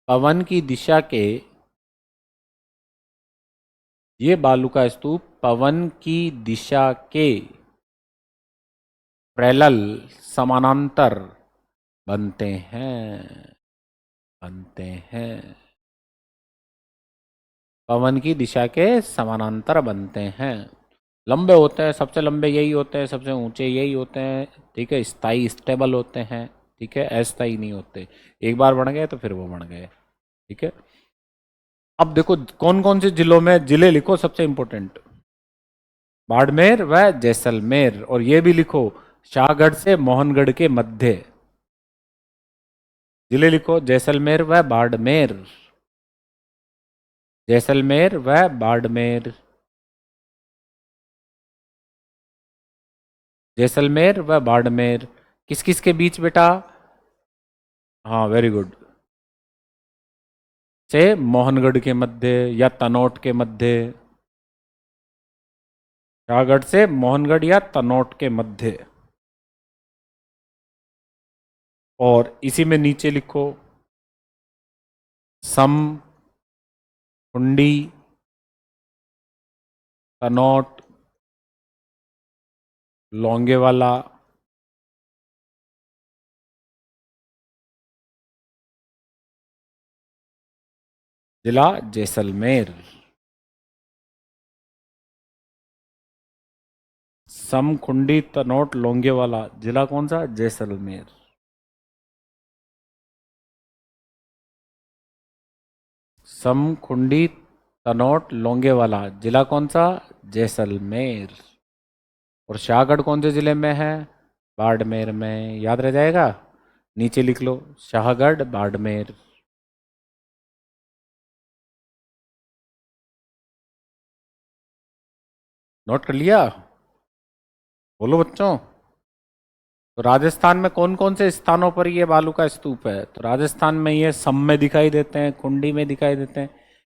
पवन की दिशा के, ये बालू का स्तूप पवन की दिशा के पैरेलल, समानांतर बनते हैं। बनते हैं, पवन की दिशा के समानांतर बनते हैं। लंबे होते हैं, सबसे लंबे यही होते हैं, सबसे ऊंचे यही होते हैं। ठीक है, स्थाई स्टेबल होते हैं। ठीक है, अस्थाई नहीं होते। एक बार बन गए तो फिर वो बन गए। ठीक है, अब देखो कौन कौन से जिलों में, जिले लिखो सबसे इंपॉर्टेंट, बाड़मेर व जैसलमेर। और ये भी लिखो, शाहगढ़ से मोहनगढ़ के मध्य। जिले लिखो, जैसलमेर व बाड़मेर, जैसलमेर व बाड़मेर, जैसलमेर व बाड़मेर। किस किस के बीच बेटा? हाँ, वेरी गुड। से मोहनगढ़ के मध्य या तनोट के मध्य, शाहगढ़ से मोहनगढ़ या तनोट के मध्य। और इसी में नीचे लिखो, सम, कुंडी, तनोट, लोंगेवाला, जिला जैसलमेर। सम, खुंडी, तनोट, लोंगेवाला, जिला कौन सा? जैसलमेर। सम, खुंडी, तनोट, लोंगेवाला, जिला कौन सा? जैसलमेर। और शाहगढ़ कौन से जिले में है? बाड़मेर में। याद रह जाएगा, नीचे लिख लो, शाहगढ़ बाड़मेर। नोट कर लिया? बोलो बच्चों। तो राजस्थान में कौन कौन से स्थानों पर ये बालू का स्तूप है? तो राजस्थान में ये सम में दिखाई देते हैं, कुंडी में दिखाई देते हैं।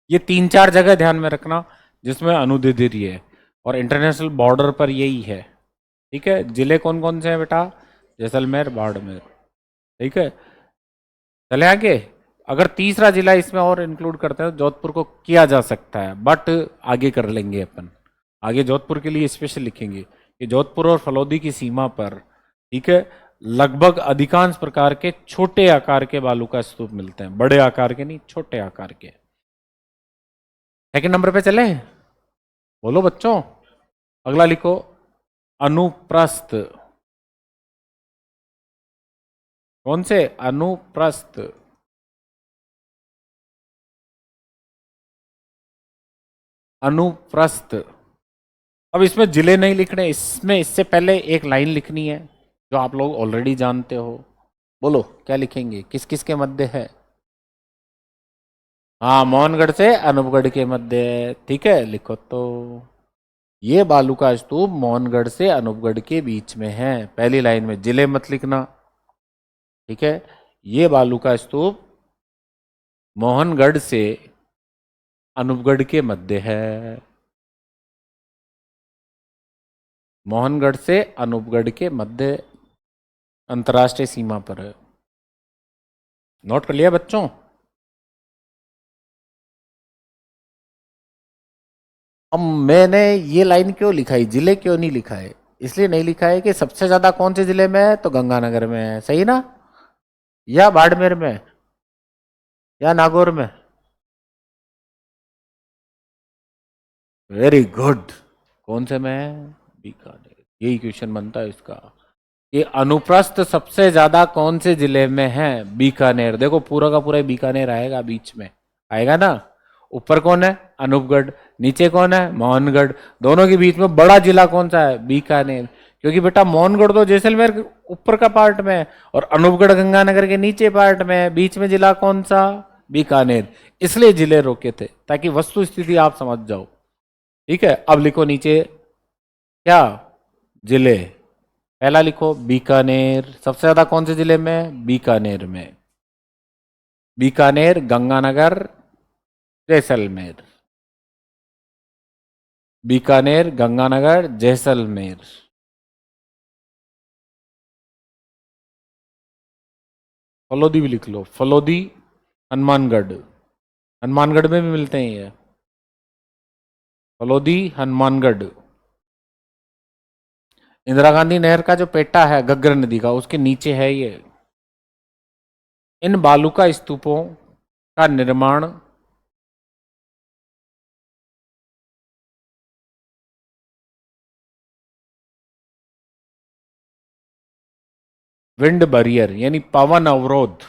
ये तीन चार जगह ध्यान में रखना जिसमें अनुदिधि है, और इंटरनेशनल बॉर्डर पर यही है। ठीक है, जिले कौन कौन से हैं बेटा? जैसलमेर, बाड़मेर। ठीक है, चले आगे। अगर तीसरा जिला इसमें और इंक्लूड करते हैं तो जोधपुर को किया जा सकता है, बट आगे कर लेंगे अपन। आगे जोधपुर के लिए स्पेशल लिखेंगे कि जोधपुर और फलौदी की सीमा पर, ठीक है, लगभग अधिकांश प्रकार के छोटे आकार के बालू का स्तूप मिलते हैं, बड़े आकार के नहीं, छोटे आकार के। सेकंड नंबर पे चले, बोलो बच्चों। अगला लिखो, अनुप्रस्थ। कौन से? अनुप्रस्थ। अनुप्रस्थ। अब इसमें जिले नहीं लिखने, इसमें इससे पहले एक लाइन लिखनी है जो आप लोग ऑलरेडी जानते हो। बोलो क्या लिखेंगे, किस किस के मध्य है? हाँ, मोहनगढ़ से अनूपगढ़ के मध्य। ठीक है, लिखो तो, ये बालू का स्तूप मोहनगढ़ से अनूपगढ़ के बीच में है। पहली लाइन में जिले मत लिखना। ठीक है, ये बालू का स्तूप मोहनगढ़ से अनूपगढ़ के मध्य है। मोहनगढ़ से अनूपगढ़ के मध्य अंतर्राष्ट्रीय सीमा पर है। नोट कर लिया बच्चों? अब मैंने ये लाइन क्यों लिखा है, जिले क्यों नहीं लिखा है? इसलिए नहीं लिखा है कि सबसे ज्यादा कौन से जिले में है, तो गंगानगर में है, सही ना? या बाड़मेर में, या नागौर में? Very good. कौन से में है? बीकानेर। यही क्वेश्चन बनता है इसका, ये अनुप्रस्थ सबसे ज्यादा कौन से जिले में है? बीकानेर। देखो पूरा का पूरा बीकानेर आएगा, बीच में आएगा ना। ऊपर कौन है? अनूपगढ़। नीचे कौन है? मोहनगढ़। दोनों के बीच में बड़ा जिला कौन सा है? बीकानेर। क्योंकि बेटा मोहनगढ़ तो जैसलमेर के ऊपर का पार्ट में है, और अनूपगढ़ गंगानगर के नीचे पार्ट में है। बीच में जिला कौन सा? बीकानेर। इसलिए जिले रोके थे, ताकि वस्तु स्थिति आप समझ जाओ। ठीक है, अब लिखो नीचे क्या? जिले। पहला लिखो बीकानेर, सबसे ज्यादा कौन से जिले में? बीकानेर में। बीकानेर, गंगानगर, जैसलमेर। बीकानेर, गंगानगर, जैसलमेर। फलोदी भी लिख लो, फलोदी, हनुमानगढ़। हनुमानगढ़ में भी मिलते हैं ये, फलोदी, हनुमानगढ़। इंदिरा गांधी नहर का जो पेटा है घग्गर नदी का, उसके नीचे है ये। इन बालू का स्तूपों का निर्माण विंड बैरियर यानी पवन अवरोध,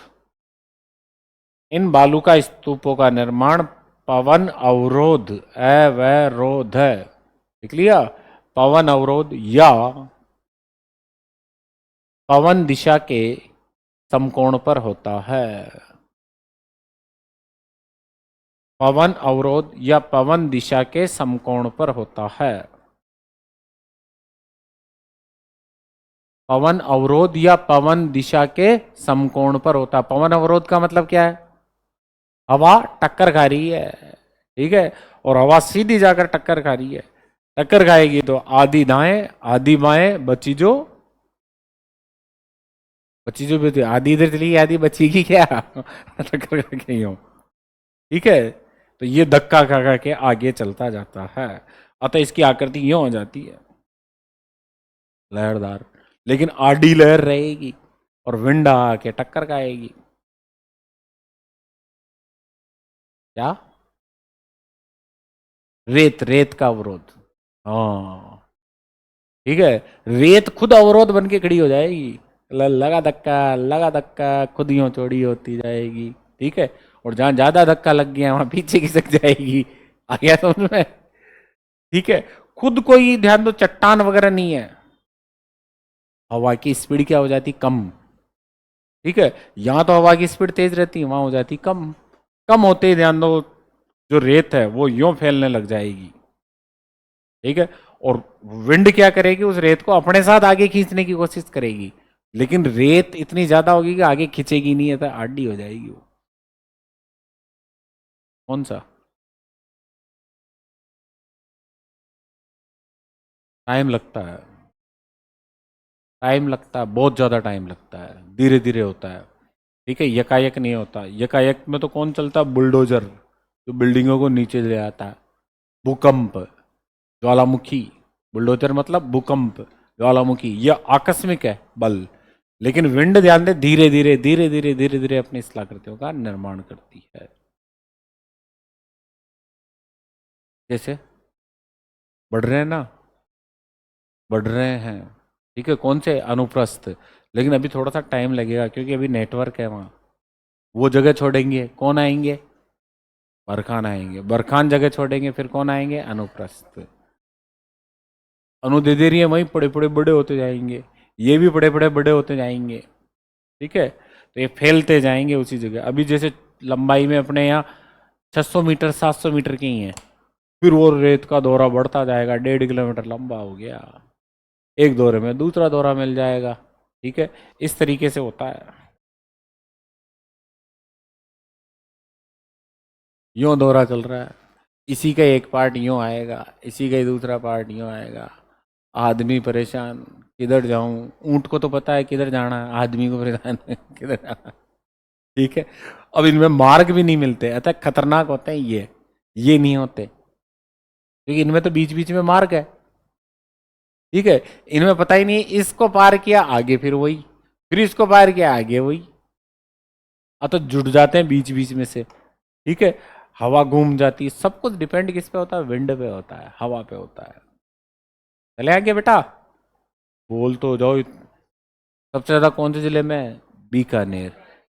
इन बालूका स्तूपों का निर्माण पवन अवरोध अवरोध लिख लिया, पवन अवरोध या पवन दिशा के समकोण पर होता है। पवन अवरोध या पवन दिशा के समकोण पर होता है। पवन अवरोध या पवन दिशा के समकोण पर होता है। पवन अवरोध का मतलब क्या है? हवा टक्कर खा रही है, ठीक है, और हवा सीधी जाकर टक्कर खा रही है। टक्कर खाएगी तो आधी दाएं आधी बाएं, बची जो भी आधी इधर चली गई आधी बचेगी क्या? टक्कर खा के यूं, ठीक है। तो ये धक्का खा खा के आगे चलता जाता है, अतः इसकी आकृति यूं हो जाती है लहरदार, लेकिन आड़ी लहर रहेगी और विंड आके टक्कर खाएगी। क्या? रेत का अवरोध, हाँ ठीक है। रेत खुद अवरोध बन के खड़ी हो जाएगी, लगा धक्का खुद यूं चौड़ी होती जाएगी, ठीक है। और जहां ज्यादा धक्का लग गया वहां पीछे खिसक जाएगी। आ गया समझ में? ठीक है। खुद कोई ध्यान दो चट्टान वगैरह नहीं है, हवा की स्पीड क्या हो जाती? कम, ठीक है। यहां तो हवा की स्पीड तेज रहती है, वहां हो जाती कम। कम होते ही ध्यान दो जो रेत है वो यूं फैलने लग जाएगी, ठीक है। और विंड क्या करेगी? उस रेत को अपने साथ आगे खींचने की कोशिश करेगी, लेकिन रेत इतनी ज्यादा होगी कि आगे खींचेगी नहीं है, तो आडी हो जाएगी वो। कौन सा? टाइम लगता है, टाइम लगता है, बहुत ज्यादा टाइम लगता है, धीरे धीरे होता है, ठीक है। यकायक नहीं होता। यकायक में तो कौन चलता है? बुलडोजर, जो बिल्डिंगों को नीचे ले आता है। भूकंप, ज्वालामुखी, बुलडोजर मतलब भूकंप, ज्वालामुखी, यह आकस्मिक है बल। लेकिन विंड ध्यान दे धीरे धीरे धीरे धीरे धीरे धीरे अपनी स्थलाकृतियों का निर्माण करती है। जैसे बढ़ रहे हैं ना, बढ़ रहे हैं, ठीक है। कौन से? अनुप्रस्थ। लेकिन अभी थोड़ा सा टाइम लगेगा क्योंकि अभी नेटवर्क है वहां। वो जगह छोड़ेंगे, कौन आएंगे? बरखान आएंगे। बरखान जगह छोड़ेंगे, फिर कौन आएंगे? अनुप्रस्थ। अनु दे दे रही है, वहीं बड़े बड़े बड़े होते जाएंगे, ये भी बड़े बड़े बड़े होते जाएंगे, ठीक है। तो ये फैलते जाएंगे उसी जगह। अभी जैसे लंबाई में अपने यहाँ 600 मीटर 700 मीटर की ही है, फिर वो रेत का दौरा बढ़ता जाएगा, 1.5 किलोमीटर लंबा हो गया, एक दौरे में दूसरा दौरा मिल जाएगा, ठीक है। इस तरीके से होता है। यूं दौरा चल रहा है, इसी का एक पार्ट यूं आएगा, इसी का दूसरा पार्ट यूं आएगा। आदमी परेशान, किधर जाऊं? ऊंट को तो पता है किधर जाना है, आदमी को परेशान है किधर जाना है, ठीक है। अब इनमें मार्ग भी नहीं मिलते, अतः खतरनाक होते हैं ये नहीं होते, क्योंकि इनमें तो बीच बीच में मार्ग है, ठीक है। इनमें पता ही नहीं, इसको पार किया आगे फिर वही, फिर इसको पार किया आगे वही, तो जुड़ जाते हैं बीच बीच में से, ठीक है। हवा घूम जाती है, सब कुछ डिपेंड किस पे होता है? विंड पे होता है, हवा पे होता है। चले आगे बेटा, बोल तो जाओ। सबसे ज्यादा कौन से जिले में? बीकानेर।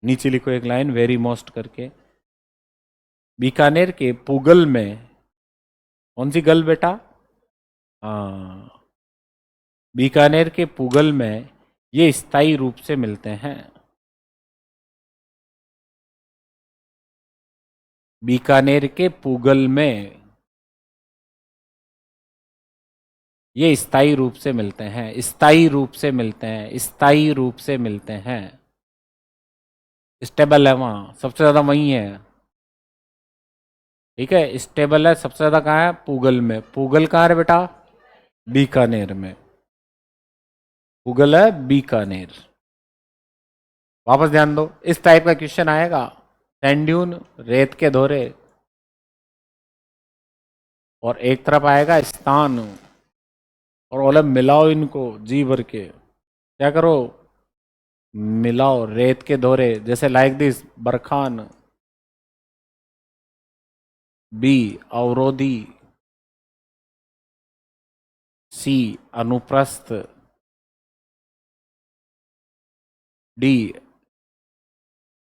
नीचे लिखो एक लाइन वेरी मोस्ट करके। बीकानेर के पुगल में, कौन सी गल बेटा? हाँ, बीकानेर के पुगल में ये स्थायी रूप से मिलते हैं। बीकानेर के पुगल में ये स्थायी रूप से मिलते हैं, स्थायी रूप से मिलते हैं, स्थायी रूप से मिलते हैं। स्टेबल है वहां, सबसे ज्यादा वही है, ठीक है। स्टेबल है सबसे ज्यादा कहाँ है? पुगल में। पुगल कहाँ है बेटा? बीकानेर में। पुगल है बीकानेर। वापस ध्यान दो, इस टाइप का क्वेश्चन आएगा, सैंड ड्यून, रेत के धोरे, और एक तरफ आएगा स्थान, और बोले मिलाओ इनको जी भर के। क्या करो? मिलाओ रेत के धोरे, जैसे लाइक दिस बरखान, बी अवरोधी, सी अनुप्रस्थ, डी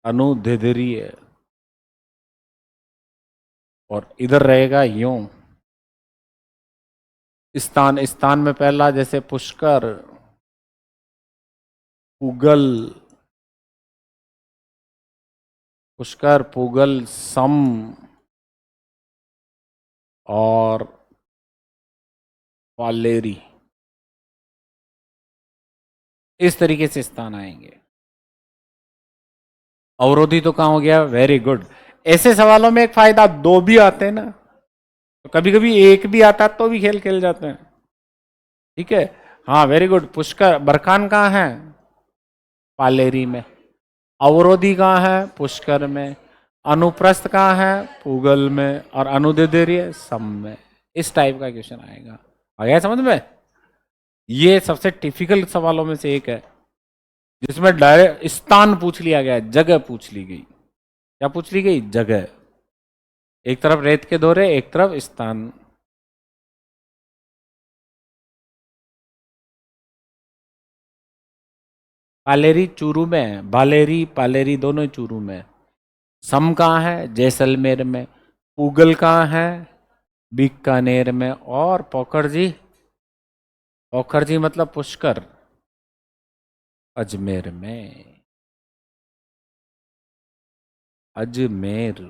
अनुदैर्ध्य, और इधर रहेगा यूं। स्थान, स्थान में पहला जैसे पुष्कर, पुगल, पुष्कर, पुगल, सम और पालेरी, इस तरीके से स्थान आएंगे। अवरोधी तो कहां हो गया, वेरी गुड। ऐसे सवालों में एक फायदा, दो भी आते हैं ना, तो कभी कभी एक भी आता तो भी खेल खेल जाते हैं। ठीक है, हाँ वेरी गुड। पुष्कर, बरखान कहाँ है, पालेरी में। अवरोधी कहाँ है, पुष्कर में। अनुप्रस्थ कहाँ है, पूगल में। और अनुदैर्ध्य सम में। इस टाइप का क्वेश्चन आएगा। आ गया समझ में? ये सबसे टिपिकल सवालों में से एक है जिसमें डायरेक्ट स्थान पूछ लिया गया, जगह पूछ ली गई। क्या पूछ ली गई, जगह। एक तरफ रेत के दौरे, एक तरफ स्थान। पालेरी चूरू में है, बालेरी पालेरी दोनों चूरू में। सम कहाँ है, जैसलमेर में। पूगल कहाँ है, बीकानेर में। और पोखरजी, पोखरजी मतलब पुष्कर, अजमेर में। अजमेर।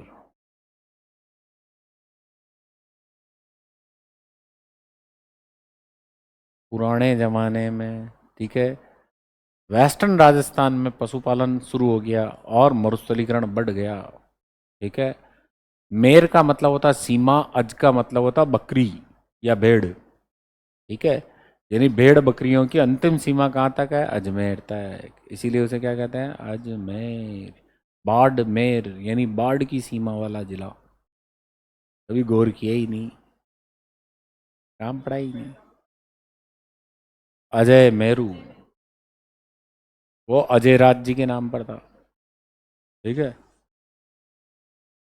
पुराने जमाने में, ठीक है, वेस्टर्न राजस्थान में पशुपालन शुरू हो गया और मरुस्थलीकरण बढ़ गया। ठीक है, मेर का मतलब होता सीमा, अज का मतलब होता बकरी या भेड़। ठीक है, यानी भेड़ बकरियों की अंतिम सीमा कहाँ तक है, अजमेर तक। इसीलिए उसे क्या कहते हैं, अजमेर। बाड़मेर यानी बाढ़ की सीमा वाला जिला। कभी गौर किया ही नहीं, काम पड़ा ही नहीं। अजय मेरू, वो अजय राज जी के नाम पर था। ठीक है,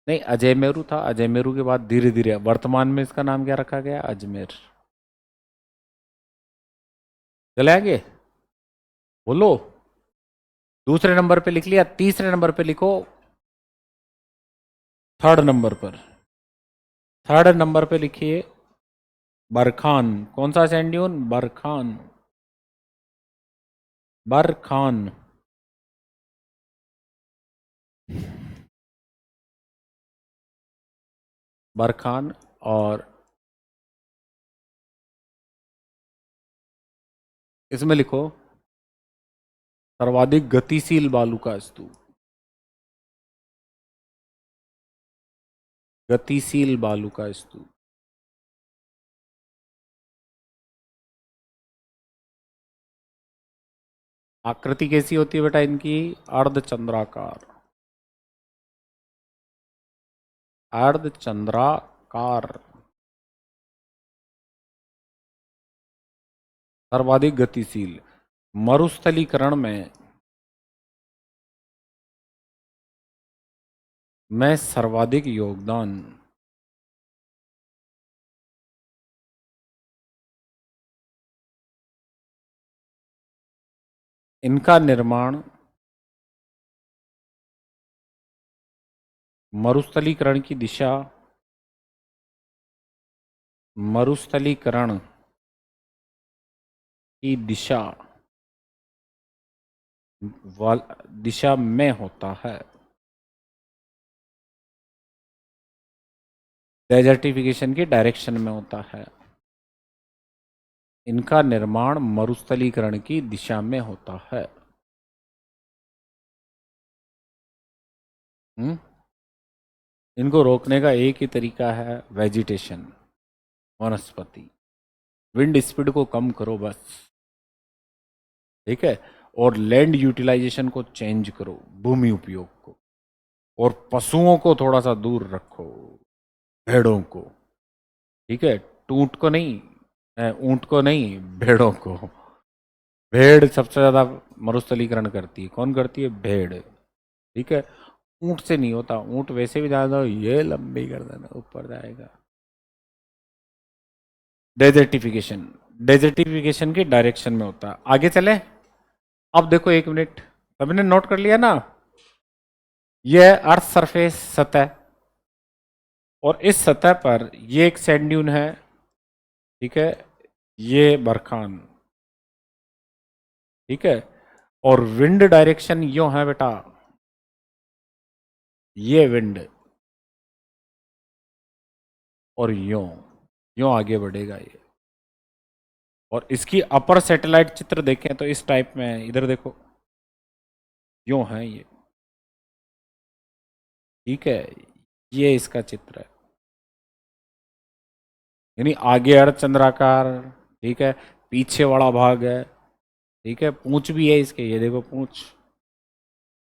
नहीं अजय मेरू था, अजय मेरू के बाद धीरे धीरे वर्तमान में इसका नाम क्या रखा गया, अजमेर। चले आगे, बोलो। दूसरे नंबर पे लिख लिया, तीसरे नंबर पे लिखो। थर्ड नंबर पर, थर्ड नंबर पे लिखिए बरखान। कौन सा sand dune, barchan. Barchan. Barchan. और इसमें लिखो सर्वाधिक गतिशील बालू का स्तूप। गतिशील बालू का स्तूप। आकृति कैसी होती है बेटा इनकी, अर्धचंद्राकार। अर्धचंद्राकार। सर्वाधिक गतिशील। मरुस्थलीकरण में सर्वाधिक योगदान। इनका निर्माण मरुस्थलीकरण की दिशा, मरुस्थलीकरण की दिशा में होता है। डेजर्टिफिकेशन की डायरेक्शन में होता है। इनका निर्माण मरुस्थलीकरण की दिशा में होता है। इनको रोकने का एक ही तरीका है, वेजिटेशन, वनस्पति। विंड स्पीड को कम करो बस। ठीक है, और लैंड यूटिलाइजेशन को चेंज करो, भूमि उपयोग को। और पशुओं को थोड़ा सा दूर रखो, भेड़ों को। ठीक है, टूट को नहीं, ऊंट को नहीं, भेड़ों को। भेड़ सबसे ज्यादा मरुस्थलीकरण करती है, कौन करती है, भेड़। ठीक है, ऊंट से नहीं होता, ऊंट वैसे भी ज्यादा ये लंबी गर्दन ऊपर जाएगा। डेजर्टिफिकेशन, डेजर्टिफिकेशन की डायरेक्शन में होता है। आगे चले, अब देखो एक मिनट, सबने नोट कर लिया ना, यह अर्थ सरफेस सतह, और इस सतह पर ये एक सैंड ड्यून है, ठीक है, ये बरखान, ठीक है, और विंड डायरेक्शन यो है बेटा, ये विंड, और यो यो आगे बढ़ेगा ये। और इसकी अपर सैटेलाइट चित्र देखें तो इस टाइप में है, इधर देखो, यो है ये, ठीक है, ये इसका चित्र है, यानी आगे अर्धचंद्राकार, ठीक है, पीछे वाला भाग है, ठीक है, पूंछ भी है इसके, ये देखो पूंछ,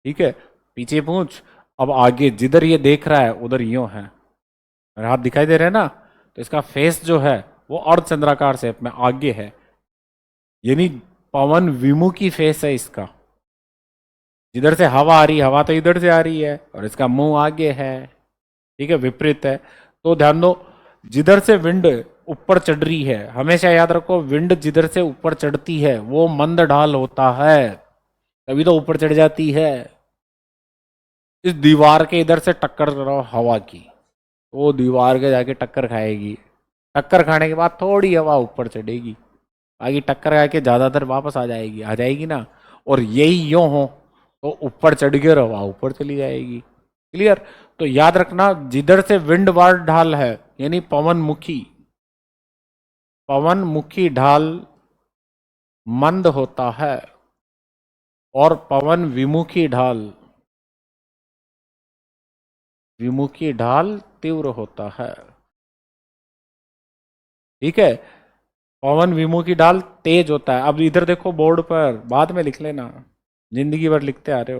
ठीक है, पीछे पूंछ। अब आगे जिधर ये देख रहा है उधर यूं है, मेरे हाथ दिखाई दे रहे हैं ना, तो इसका फेस जो है वो अर्धचंद्राकार शेप में आगे है, यानी पवन विमुखी फेस है इसका। जिधर से हवा आ रही है, हवा तो इधर से आ रही है, और इसका मुंह आगे है, ठीक है, विपरीत है। तो ध्यान दो, जिधर से विंड ऊपर चढ़ रही है, हमेशा याद रखो, विंड जिधर से ऊपर चढ़ती है वो मंद ढाल होता है, तभी तो ऊपर चढ़ जाती है। इस दीवार के इधर से टक्कर करो हवा की, वो दीवार के जाके टक्कर खाएगी, टक्कर खाने के बाद थोड़ी हवा ऊपर चढ़ेगी, आगे टक्कर खा के ज्यादातर वापस आ जाएगी ना। और यही यो हो तो ऊपर चढ़ के हवा ऊपर चली जाएगी। क्लियर? तो याद रखना, जिधर से विंड वार ढाल है, यानी पवन मुखी ढाल मंद होता है, और पवन विमुखी ढाल तीव्र होता है, ठीक है। पवन विमुखी ढाल तेज होता है। अब इधर देखो बोर्ड पर, बाद में लिख लेना, जिंदगी भर लिखते आ रहे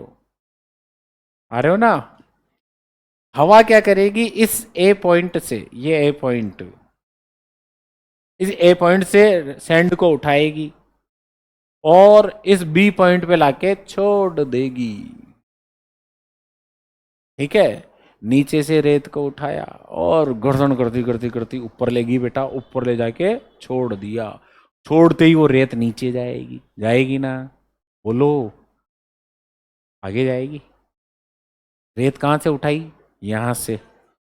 हो ना। हवा क्या करेगी, इस ए पॉइंट से, ये ए पॉइंट, इस ए पॉइंट से सैंड को उठाएगी और इस बी पॉइंट पे लाके छोड़ देगी, ठीक है। नीचे से रेत को उठाया और घर्षण करती करती करती ऊपर ले गई बेटा, ऊपर ले जाके छोड़ दिया, छोड़ते ही वो रेत नीचे जाएगी, जाएगी ना, बोलो, आगे जाएगी। रेत कहाँ से उठाई, यहां से,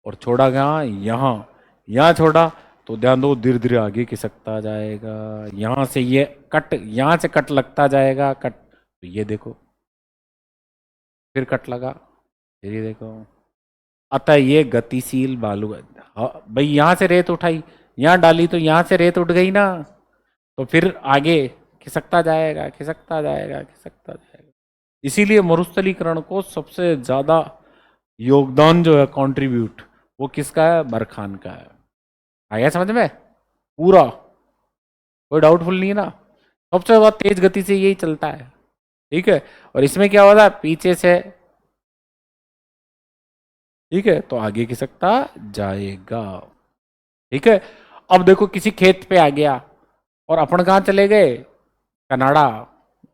और छोड़ा कहाँ, यहाँ, यहाँ छोड़ा, तो ध्यान दो धीरे धीरे आगे खिसकता जाएगा, यहाँ से ये कट, यहाँ से कट लगता जाएगा, कट, तो ये देखो, फिर कट लगा, फिर ये देखो। अतः ये गतिशील बालू, हाँ, भाई यहाँ से रेत उठाई, यहाँ डाली, तो यहाँ से रेत उठ गई ना, तो फिर आगे खिसकता जाएगा, खिसकता जाएगा, खिसकता जाएगा। इसीलिए मरुस्थलीकरण को सबसे ज्यादा योगदान जो है, कंट्रीब्यूट, वो किसका है, बरखान का है। आया समझ में पूरा, कोई डाउटफुल नहीं है ना। सबसे ज्यादा तेज गति से यही चलता है, ठीक है। और इसमें क्या होता है, पीछे से, ठीक है, तो आगे खिसकता जाएगा, ठीक है। अब देखो किसी खेत पे आ गया, और अपन कहाँ चले गए, कनाडा,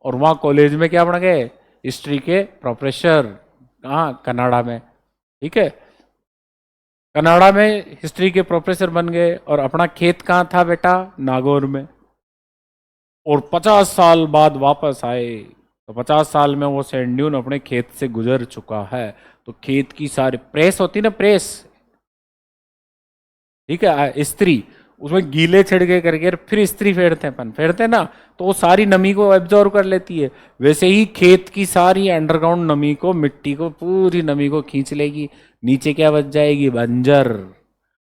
और वहां कॉलेज में क्या पढ़ गए, हिस्ट्री के प्रोफेसर, कहाँ, कनाडा में, ठीक है। कनाडा में हिस्ट्री के प्रोफेसर बन गए, और अपना खेत कहाँ था बेटा, नागौर में। और 50 साल बाद वापस आए, तो 50 साल में वो सैंड ड्यून अपने खेत से गुजर चुका है। तो खेत की सारी प्रेस होती ना, प्रेस, ठीक है, इस्त्री, उसमें गीले छिड़के करके फिर इस्त्री फेरते हैं, अपन फेरते हैं ना, तो वो सारी नमी को एब्जॉर्व कर लेती है। वैसे ही खेत की सारी अंडरग्राउंड नमी को, मिट्टी को, पूरी नमी को खींच लेगी, नीचे क्या बच जाएगी, बंजर।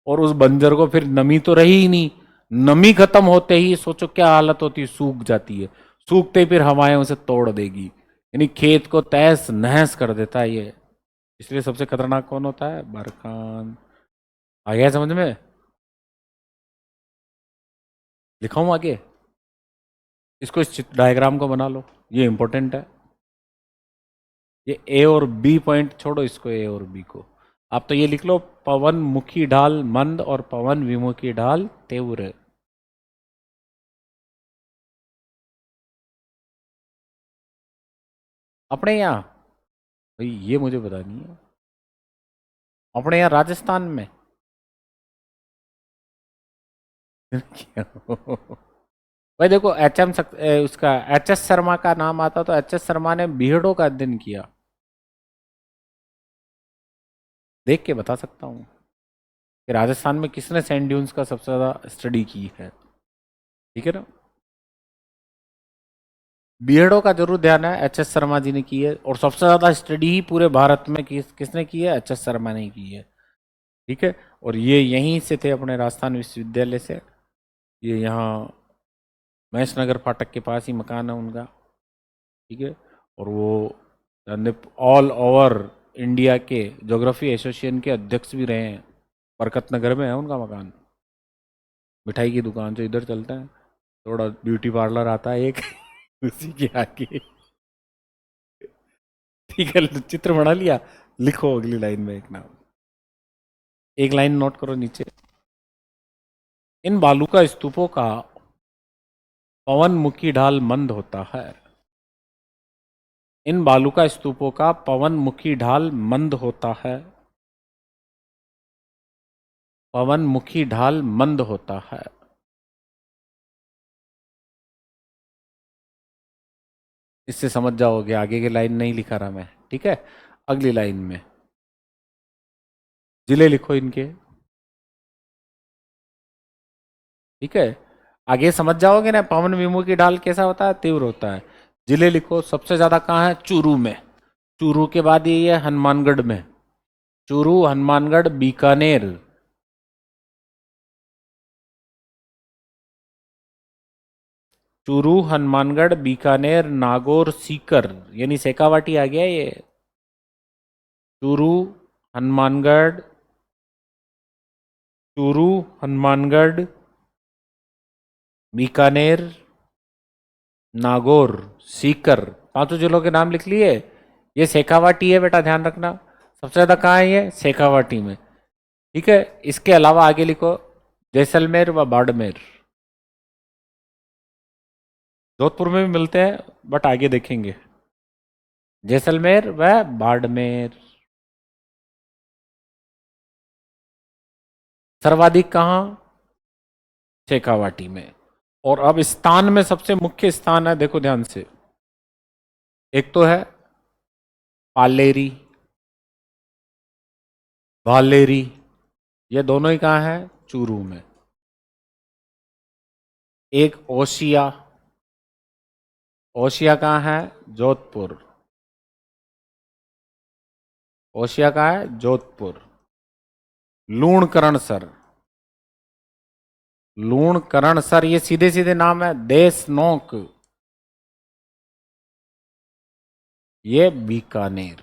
और उस बंजर को फिर नमी तो रही ही नहीं, नमी खत्म होते ही सोचो क्या हालत होती है, सूख जाती है, सूखते ही फिर हवाएं उसे तोड़ देगी, यानी खेत को तहस नहस कर देता है ये। इसलिए सबसे खतरनाक कौन होता है, बरखान। आ गया समझ में, लिखाऊं आगे, इसको, इस डायग्राम को बना लो, ये इंपॉर्टेंट है। ये ए और बी पॉइंट छोड़ो, इसको ए और बी को आप तो ये लिख लो, पवन मुखी ढाल मंद और पवन विमुखी ढाल तीव्र। अपने यहाँ भाई ये मुझे पता नहीं है। अपने यहाँ राजस्थान में भाई देखो उसका HS शर्मा का नाम आता तो HS शर्मा ने बीहड़ों का अध्ययन किया, देख के बता सकता हूँ कि राजस्थान में किसने सैंड ड्यून्स का सबसे ज्यादा स्टडी की है। ठीक है ना। बीहड़ों का जरूर ध्यान है, HS शर्मा जी ने की है, और सबसे ज्यादा स्टडी ही पूरे भारत में किसने की है, HS शर्मा ने की है। ठीक है। और ये यहीं से थे, अपने राजस्थान विश्वविद्यालय से। ये यहाँ महेश नगर फाटक के पास ही मकान है उनका। ठीक है। और वो ऑल ओवर इंडिया के ज्योग्राफी एसोसिएशन के अध्यक्ष भी रहे हैं। बरकत नगर में है उनका मकान। मिठाई की दुकान से इधर चलता है, थोड़ा ब्यूटी पार्लर आता है एक उसी के आगे। ठीक है, चित्र बना लिया, लिखो अगली लाइन में एक नाम, एक लाइन नोट करो नीचे। इन बालूका स्तूपों का पवन मुखी ढाल मंद होता है। इन बालूका स्तूपों का पवन मुखी ढाल मंद होता है। पवन मुखी ढाल मंद होता है। इससे समझ जाओगे, आगे की लाइन नहीं लिखा रहा मैं। ठीक है। अगली लाइन में जिले लिखो इनके। ठीक है। आगे समझ जाओगे ना, पवन विमुख की ढाल कैसा होता है, तीव्र होता है। जिले लिखो, सबसे ज्यादा कहाँ है, चूरू में। चूरू के बाद ये है हनुमानगढ़ में। चूरू, हनुमानगढ़, बीकानेर। चूरू, हनुमानगढ़, बीकानेर, नागौर, सीकर, यानी शेखावाटी आ गया ये। चूरू, हनुमानगढ़, चूरू, हनुमानगढ़, बीकानेर, नागौर, सीकर, पांचों जिलों के नाम लिख लिए। ये शेखावाटी है बेटा, ध्यान रखना। सबसे ज्यादा कहाँ है ये, शेखावाटी में। ठीक है। इसके अलावा आगे लिखो जैसलमेर व बाड़मेर। जोधपुर में भी मिलते हैं, बट आगे देखेंगे। जैसलमेर व बाड़मेर। सर्वाधिक कहाँ, शेखावाटी में। और अब स्थान में सबसे मुख्य स्थान है, देखो ध्यान से। एक तो है पालेरी, वालेरी, ये दोनों ही कहाँ है, चूरू में। एक ओशिया, ओशिया कहाँ है, जोधपुर। ओशिया कहाँ है, जोधपुर। लूणकरणसर, लूणकरणसर, ये सीधे सीधे नाम है। देशनोक, ये बीकानेर।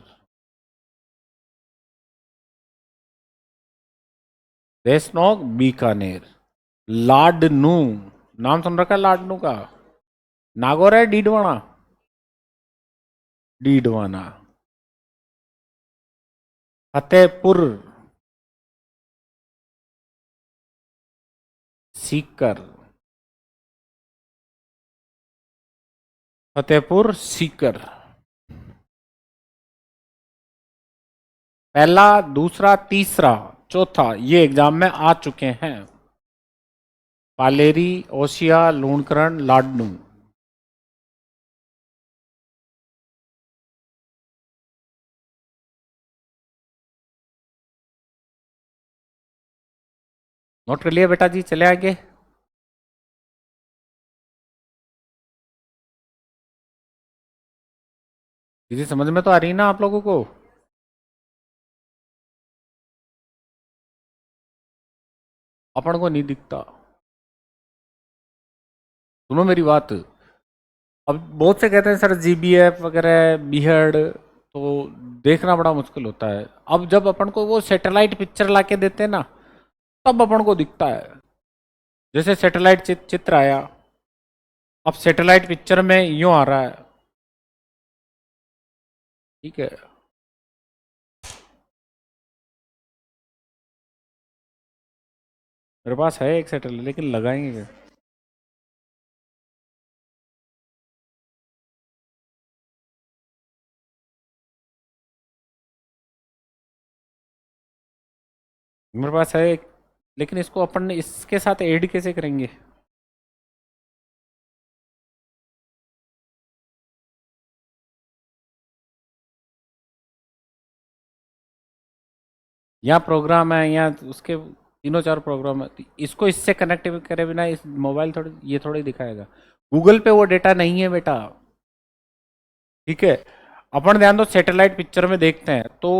देशनोक, बीकानेर। लाडनू, नाम सुन रखा है लाडनू का। नागौर है, डीडवाना, डीडवाना। फतेहपुर सीकर, फतेहपुर सीकर। पहला, दूसरा, तीसरा, चौथा ये एग्जाम में आ चुके हैं। पालेरी, ओसिया, लूणकरण, लाडनू। नोट कर लिया बेटा जी, चले आगे। चीजें समझ में तो आ रही ना आप लोगों को। अपन को नहीं दिखता। सुनो मेरी बात। अब बहुत से कहते हैं सर GBF वगैरह बीहड़ तो देखना बड़ा मुश्किल होता है। अब जब अपन को वो सैटेलाइट पिक्चर लाके देते हैं ना, तब अपन को दिखता है। जैसे सैटेलाइट चित्र आया, अब सैटेलाइट पिक्चर में यूं आ रहा है। ठीक है। मेरे पास है एक सैटेलाइट, लेकिन लगाएंगे क्या? मेरे पास है, लेकिन इसको अपन इसके साथ ऐड कैसे करेंगे? यहाँ प्रोग्राम है, यहाँ उसके तीनों चार प्रोग्राम है, तो इसको इससे कनेक्ट करे बिना इस मोबाइल थोड़ी ये थोड़ी दिखाएगा। गूगल पे वो डेटा नहीं है बेटा। ठीक है, अपन ध्यान दो, सैटेलाइट पिक्चर में देखते हैं तो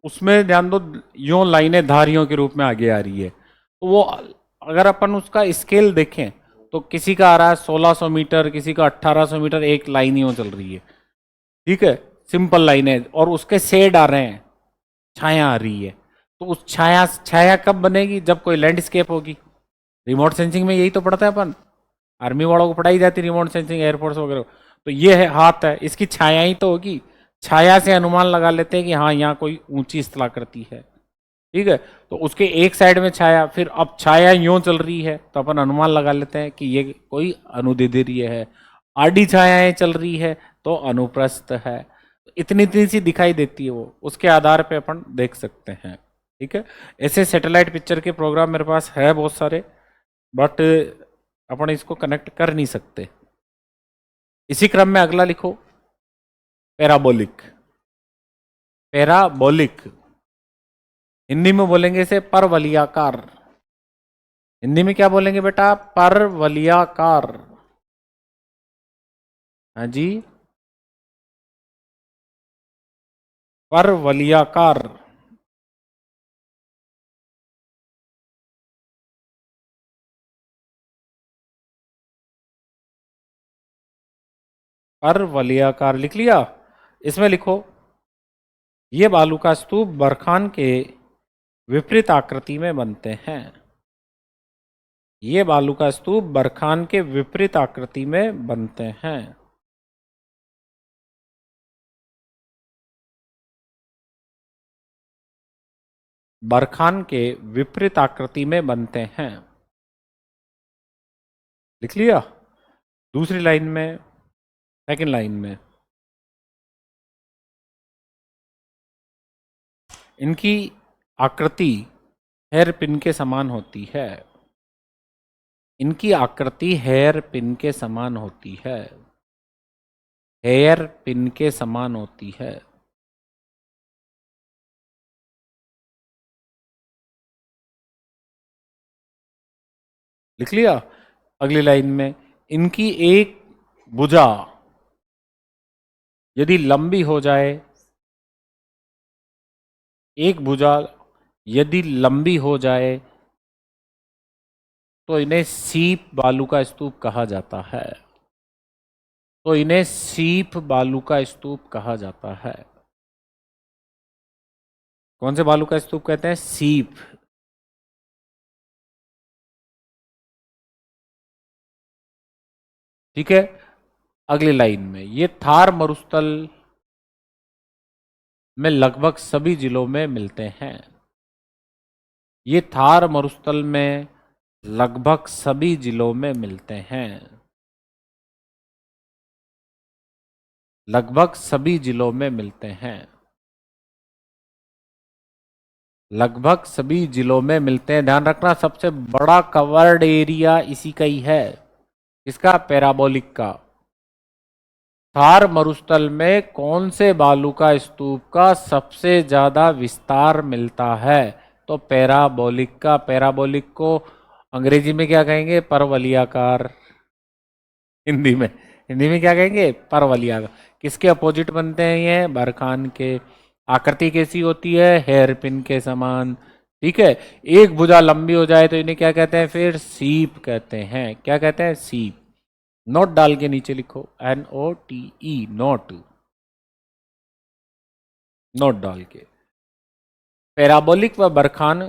उसमें ध्यान दो, यूं लाइनें धारियों के रूप में आगे आ रही है, तो वो अगर अपन उसका स्केल देखें तो किसी का आ रहा है 1600 मीटर, किसी का 1800 मीटर, एक लाइन यूं चल रही है। ठीक है, सिंपल लाइन है, और उसके शेड आ रहे हैं, छाया आ रही है। तो उस छाया छाया कब बनेगी? जब कोई लैंडस्केप होगी। रिमोट सेंसिंग में यही तो पढ़ता है अपन, आर्मी वालों को पढ़ाई जाती है रिमोट सेंसिंग, एयरफोर्स वगैरह। तो ये है हाथ है, इसकी छाया ही तो होगी। छाया से अनुमान लगा लेते हैं कि हाँ यहाँ कोई ऊंची स्थलाकृति है। ठीक है, तो उसके एक साइड में छाया, फिर अब छाया यूं चल रही है तो अपन अनुमान लगा लेते हैं कि ये कोई अनुदैर्ध्य है। आडी छायाएं चल रही है तो अनुप्रस्थ है। इतनी इतनी सी दिखाई देती है वो, उसके आधार पे अपन देख सकते हैं। ठीक है, ऐसे सैटेलाइट पिक्चर के प्रोग्राम मेरे पास है बहुत सारे, बट अपन इसको कनेक्ट कर नहीं सकते। इसी क्रम में अगला लिखो, पैराबोलिक। पैराबोलिक हिंदी में बोलेंगे इसे परवलयाकार। हिंदी में क्या बोलेंगे बेटा? परवलयाकार। हाँ जी, परवलयाकार। परवलयाकार लिख लिया? इसमें लिखो, ये बालू का स्तूप बरखान के विपरीत आकृति में बनते हैं। ये बालू का स्तूप बरखान के विपरीत आकृति में बनते हैं। बरखान के विपरीत आकृति में बनते हैं। लिख लिया? दूसरी लाइन में, सेकंड लाइन में, इनकी आकृति हेयर पिन के समान होती है। इनकी आकृति हेयर पिन के समान होती है। हेयर पिन के समान होती है। लिख लिया? अगली लाइन में, इनकी एक भुजा यदि लंबी हो जाए, एक भुजा यदि लंबी हो जाए तो इन्हें सीप बालू का स्तूप कहा जाता है। तो इन्हें सीप बालू का स्तूप कहा जाता है। कौन से बालू का स्तूप कहते हैं? सीप। ठीक है, अगली लाइन में, ये थार मरुस्थल में लगभग सभी जिलों में मिलते हैं। ये थार मरुस्थल में लगभग सभी जिलों में मिलते हैं। लगभग सभी जिलों में मिलते हैं। लगभग सभी जिलों में मिलते हैं। ध्यान रखना, सबसे बड़ा कवर्ड एरिया इसी का ही है। इसका? पैराबोलिक का। थार मरुस्थल में कौन से बालू का स्तूप का सबसे ज्यादा विस्तार मिलता है? तो पैराबोलिक का। पैराबोलिक को अंग्रेजी में क्या कहेंगे? परवलयाकार। हिंदी में क्या कहेंगे? परवलयाकार। किसके अपोजिट बनते हैं ये? बरखान के। आकृति कैसी होती है? हेयर पिन के समान। ठीक है, एक भुजा लंबी हो जाए तो इन्हें क्या कहते हैं? फिर सीप कहते हैं। क्या कहते हैं? सीप। नोट डाल के नीचे लिखो, NOTE, नोट। नोट डाल के, पैराबोलिक व बरखान।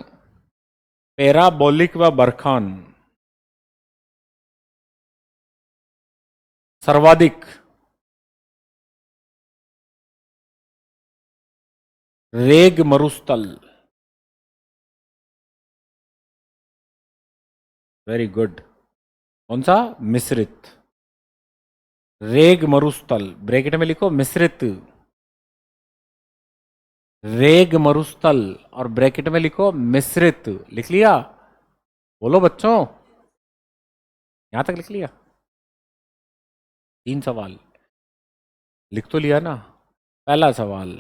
पैराबोलिक व बरखान सर्वाधिक रेग मरुस्थल। Very good. कौन सा? मिश्रित। रेग मरुस्थल, ब्रैकेट में लिखो मिश्रित। रेग मरुस्थल, और ब्रैकेट में लिखो मिश्रित। लिख लिया? बोलो बच्चों, यहां तक लिख लिया? 3 सवाल लिख तो लिया ना? पहला सवाल,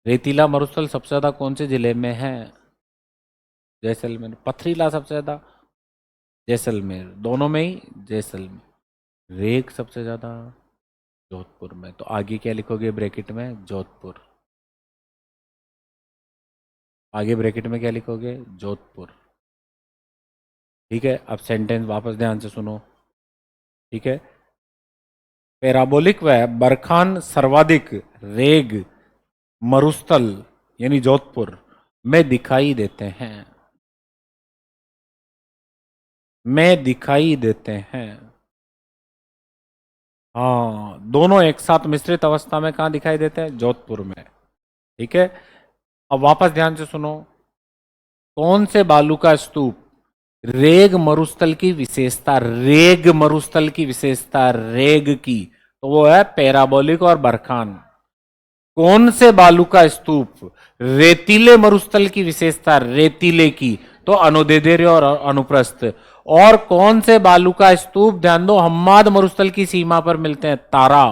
रेतीला मरुस्थल सबसे ज्यादा कौन से जिले में है? जैसलमेर। पथरीला सबसे ज्यादा? जैसलमेर। दोनों में ही जैसलमेर। रेग सबसे ज्यादा जोधपुर में। तो आगे क्या लिखोगे ब्रैकेट में? जोधपुर। आगे ब्रैकेट में क्या लिखोगे? जोधपुर। ठीक है, अब सेंटेंस वापस ध्यान से सुनो। ठीक है, पैराबोलिक व बरखान सर्वाधिक रेग मरुस्थल यानी जोधपुर में दिखाई देते हैं। में दिखाई देते हैं। हाँ, दोनों एक साथ मिश्रित अवस्था में कहा दिखाई देते हैं? जोधपुर में। ठीक है, अब वापस ध्यान से सुनो। कौन से बालू का स्तूप रेग मरुस्थल की विशेषता, रेग मरुस्थल की विशेषता, रेग की, तो वो है पैराबोलिक और बरखान। कौन से बालू का स्तूप रेतीले मरुस्थल की विशेषता, रेतीले की, तो अनुदेदेर और अनुप्रस्थ। और कौन से बालू का स्तूप, ध्यान दो, हम्माद मरुस्थल की सीमा पर मिलते हैं? तारा।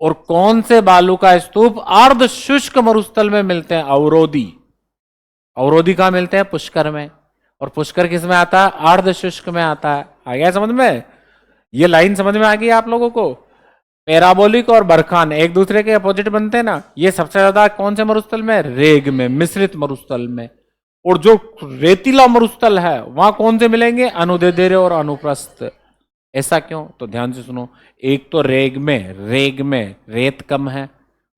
और कौन से बालू का स्तूप अर्ध शुष्क मरुस्थल में मिलते हैं? अवरोधी। अवरोधी कहां मिलते हैं? पुष्कर में। और पुष्कर किस में आता है? अर्ध शुष्क में आता है। आ गया समझ में? ये लाइन समझ में आ गई आप लोगों को? पैराबोलिक और बरखान एक दूसरे के अपोजिट बनते हैं ना। ये सबसे ज्यादा कौन से मरुस्थल में? रेग में, मिश्रित मरुस्थल में। और जो रेतीला मरुस्थल है वहां कौन से मिलेंगे? अनुदेदेरे और अनुप्रस्थ। ऐसा क्यों? तो ध्यान से सुनो। एक तो रेग में रेत कम है,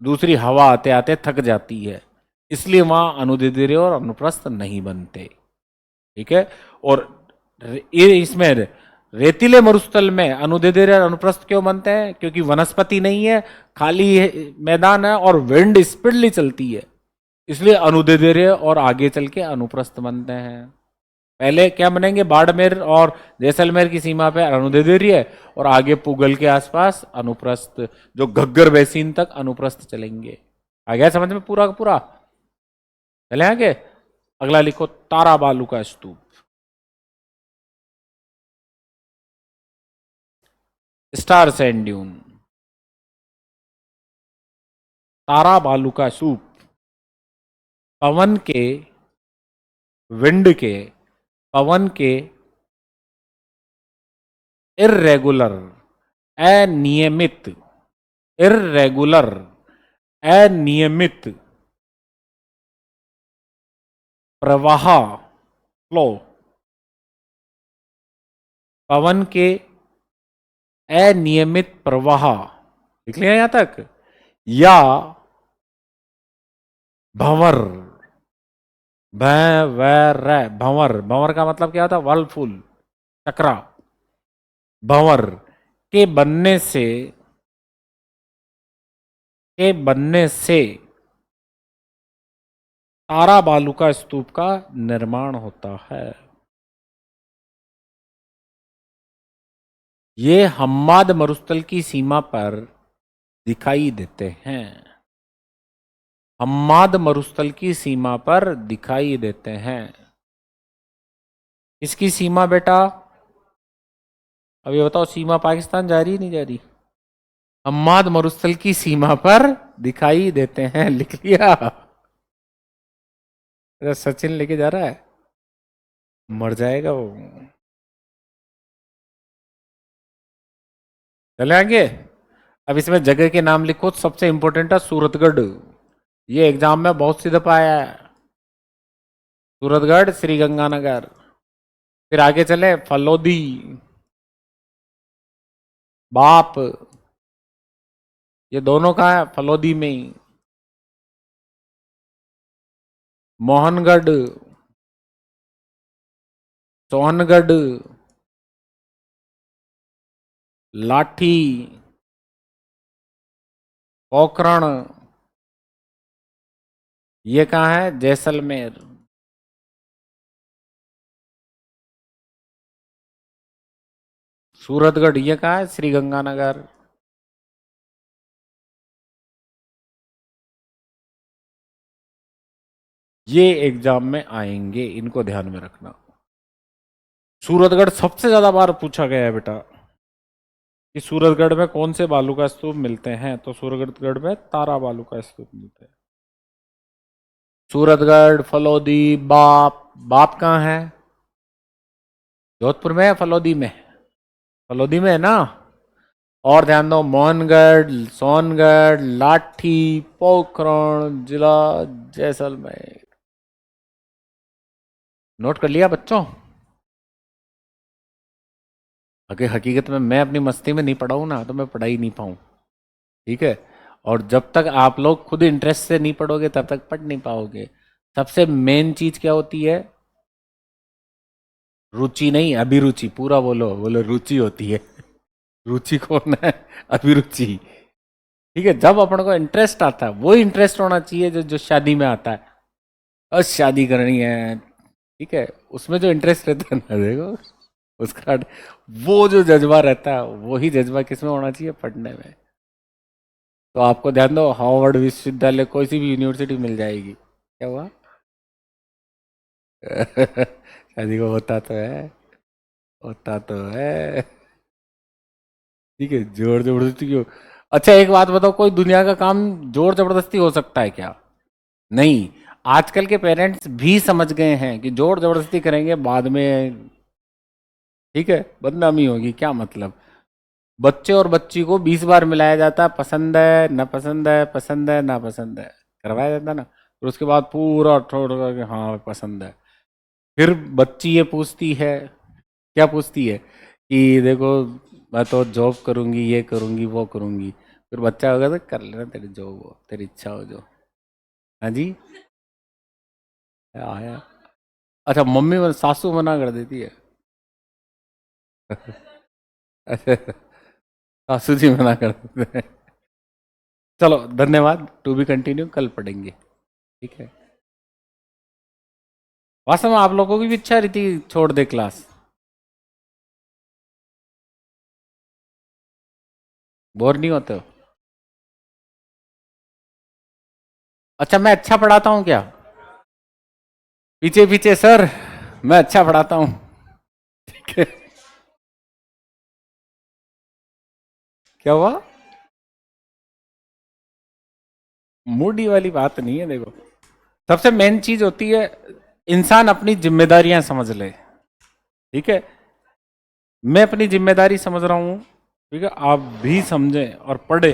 दूसरी हवा आते आते थक जाती है, इसलिए वहां अनुदेदेरे और अनुप्रस्थ नहीं बनते। ठीक है, और ये इसमें रेतीले मरुस्थल में अनुदेदेर और अनुप्रस्थ क्यों बनते हैं? क्योंकि वनस्पति नहीं है, खाली मैदान है और विंड स्पीडली चलती है, इसलिए अनुदेदेर और आगे चल के अनुप्रस्थ बनते हैं। पहले क्या बनेंगे? बाड़मेर और जैसलमेर की सीमा पे अनुदेदेरीय, और आगे पुगल के आसपास अनुप्रस्थ, जो घग्गर बेसिन तक अनुप्रस्थ चलेंगे। आ गया समझ में पूरा का पूरा? चले आगे। अगला लिखो, तारा बालू का स्तूप। Star sand dune. तारा बालू का स्तूप पवन के, विंड के, पवन के इर्रेगुलर, अनियमित, इर्रेगुलर, अनियमित प्रवाह, फ्लो, पवन के अनियमित प्रवाह, लिख लिया यहां तक? या भंवर, भंवर, भंवर का मतलब क्या होता? वर्लफुल, चक्रा। भंवर के बनने से तारा बालू का स्तूप का निर्माण होता है। ये हम्माद मरुस्थल की सीमा पर दिखाई देते हैं। हम्माद मरुस्थल की सीमा पर दिखाई देते हैं। इसकी सीमा बेटा, अभी बताओ, सीमा पाकिस्तान जा रही नहीं जा रही? हम्माद मरुस्थल की सीमा पर दिखाई देते हैं, लिख लिया? अरे सचिन लेके जा रहा है, मर जाएगा वो। चले आगे। अब इसमें जगह के नाम लिखो। सबसे इंपॉर्टेंट है सूरतगढ़, ये एग्जाम में बहुत सी दफा आया है। सूरतगढ़, श्री गंगानगर। फिर आगे चले, फलोदी, बाप, ये दोनों का है फलोदी में ही। मोहनगढ़, सोहनगढ़, लाठी, पोखरण, ये कहाँ है? जैसलमेर। सूरतगढ़ ये कहाँ है? श्री गंगानगर। ये एग्जाम में आएंगे, इनको ध्यान में रखना। सूरतगढ़ सबसे ज्यादा बार पूछा गया है बेटा कि सूरतगढ़ में कौन से बालू का स्तूप मिलते हैं, तो सूरतगढ़ में तारा बालू का स्तूप मिलते हैं। सूरतगढ़, फलौदी, बाप। बाप कहाँ है? जोधपुर में है, फलौदी में? फलौदी में है ना। और ध्यान दो, मोहनगढ़, सोनगढ़, लाठी, पोखरण, जिला जैसलमेर। नोट कर लिया बच्चों? अगर हकीकत में मैं अपनी मस्ती में नहीं पढ़ा हूं ना, तो मैं पढ़ा ही नहीं पाऊं। ठीक है। और जब तक आप लोग खुद इंटरेस्ट से नहीं पढ़ोगे, तब तक पढ़ नहीं पाओगे। सबसे मेन चीज क्या होती है? रुचि नहीं, अभिरुचि। पूरा बोलो, बोलो रुचि होती है। रुचि कौन है? अभिरुचि। ठीक है। जब अपन को इंटरेस्ट आता है, वो इंटरेस्ट होना चाहिए जो जो शादी में आता है। और शादी करनी है, ठीक है, उसमें जो इंटरेस्ट रहता है ना, देखो उसका वो जो जज्बा रहता है, वही जज्बा किसमें होना चाहिए? पढ़ने में। तो आपको ध्यान दो, हार्वर्ड विश्वविद्यालय, कोई सी भी यूनिवर्सिटी मिल जाएगी। क्या हुआ? शादी को होता तो है, होता तो है। ठीक है, जोर जबरदस्ती क्यों? अच्छा एक बात बताओ, कोई दुनिया का काम जोर जबरदस्ती हो सकता है क्या? नहीं। आजकल के पेरेंट्स भी समझ गए हैं कि जोर जबरदस्ती करेंगे बाद में, ठीक है, बदनामी होगी। क्या मतलब? बच्चे और बच्ची को 20 बार मिलाया जाता है, पसंद है ना पसंद है, पसंद है ना पसंद है, करवाया जाता है ना। फिर उसके बाद पूरा ठोड़ करके हाँ पसंद है। फिर बच्ची ये पूछती है, क्या पूछती है कि देखो मैं तो जॉब करूंगी, ये करूंगी, वो करूंगी। फिर बच्चा होगा तो कर लेना, तेरी जॉब हो, तेरी इच्छा हो जो। हाँ जी। आया। अच्छा मम्मी सासू मना कर देती है। अच्छा, सासू जी मना कर देते हैं। चलो धन्यवाद, टू बी कंटिन्यू, कल पढ़ेंगे। ठीक है। वास्तव में आप लोगों की भी इच्छा रही थी छोड़ दे क्लास? बोर नहीं होते हो? अच्छा मैं अच्छा पढ़ाता हूँ क्या? पीछे पीछे सर, मैं अच्छा पढ़ाता हूँ। ठीक है। क्या हुआ? मूडी वाली बात नहीं है। देखो सबसे मेन चीज होती है, इंसान अपनी जिम्मेदारियां समझ ले। ठीक है। मैं अपनी जिम्मेदारी समझ रहा हूं, ठीक है, आप भी समझें और पढ़े।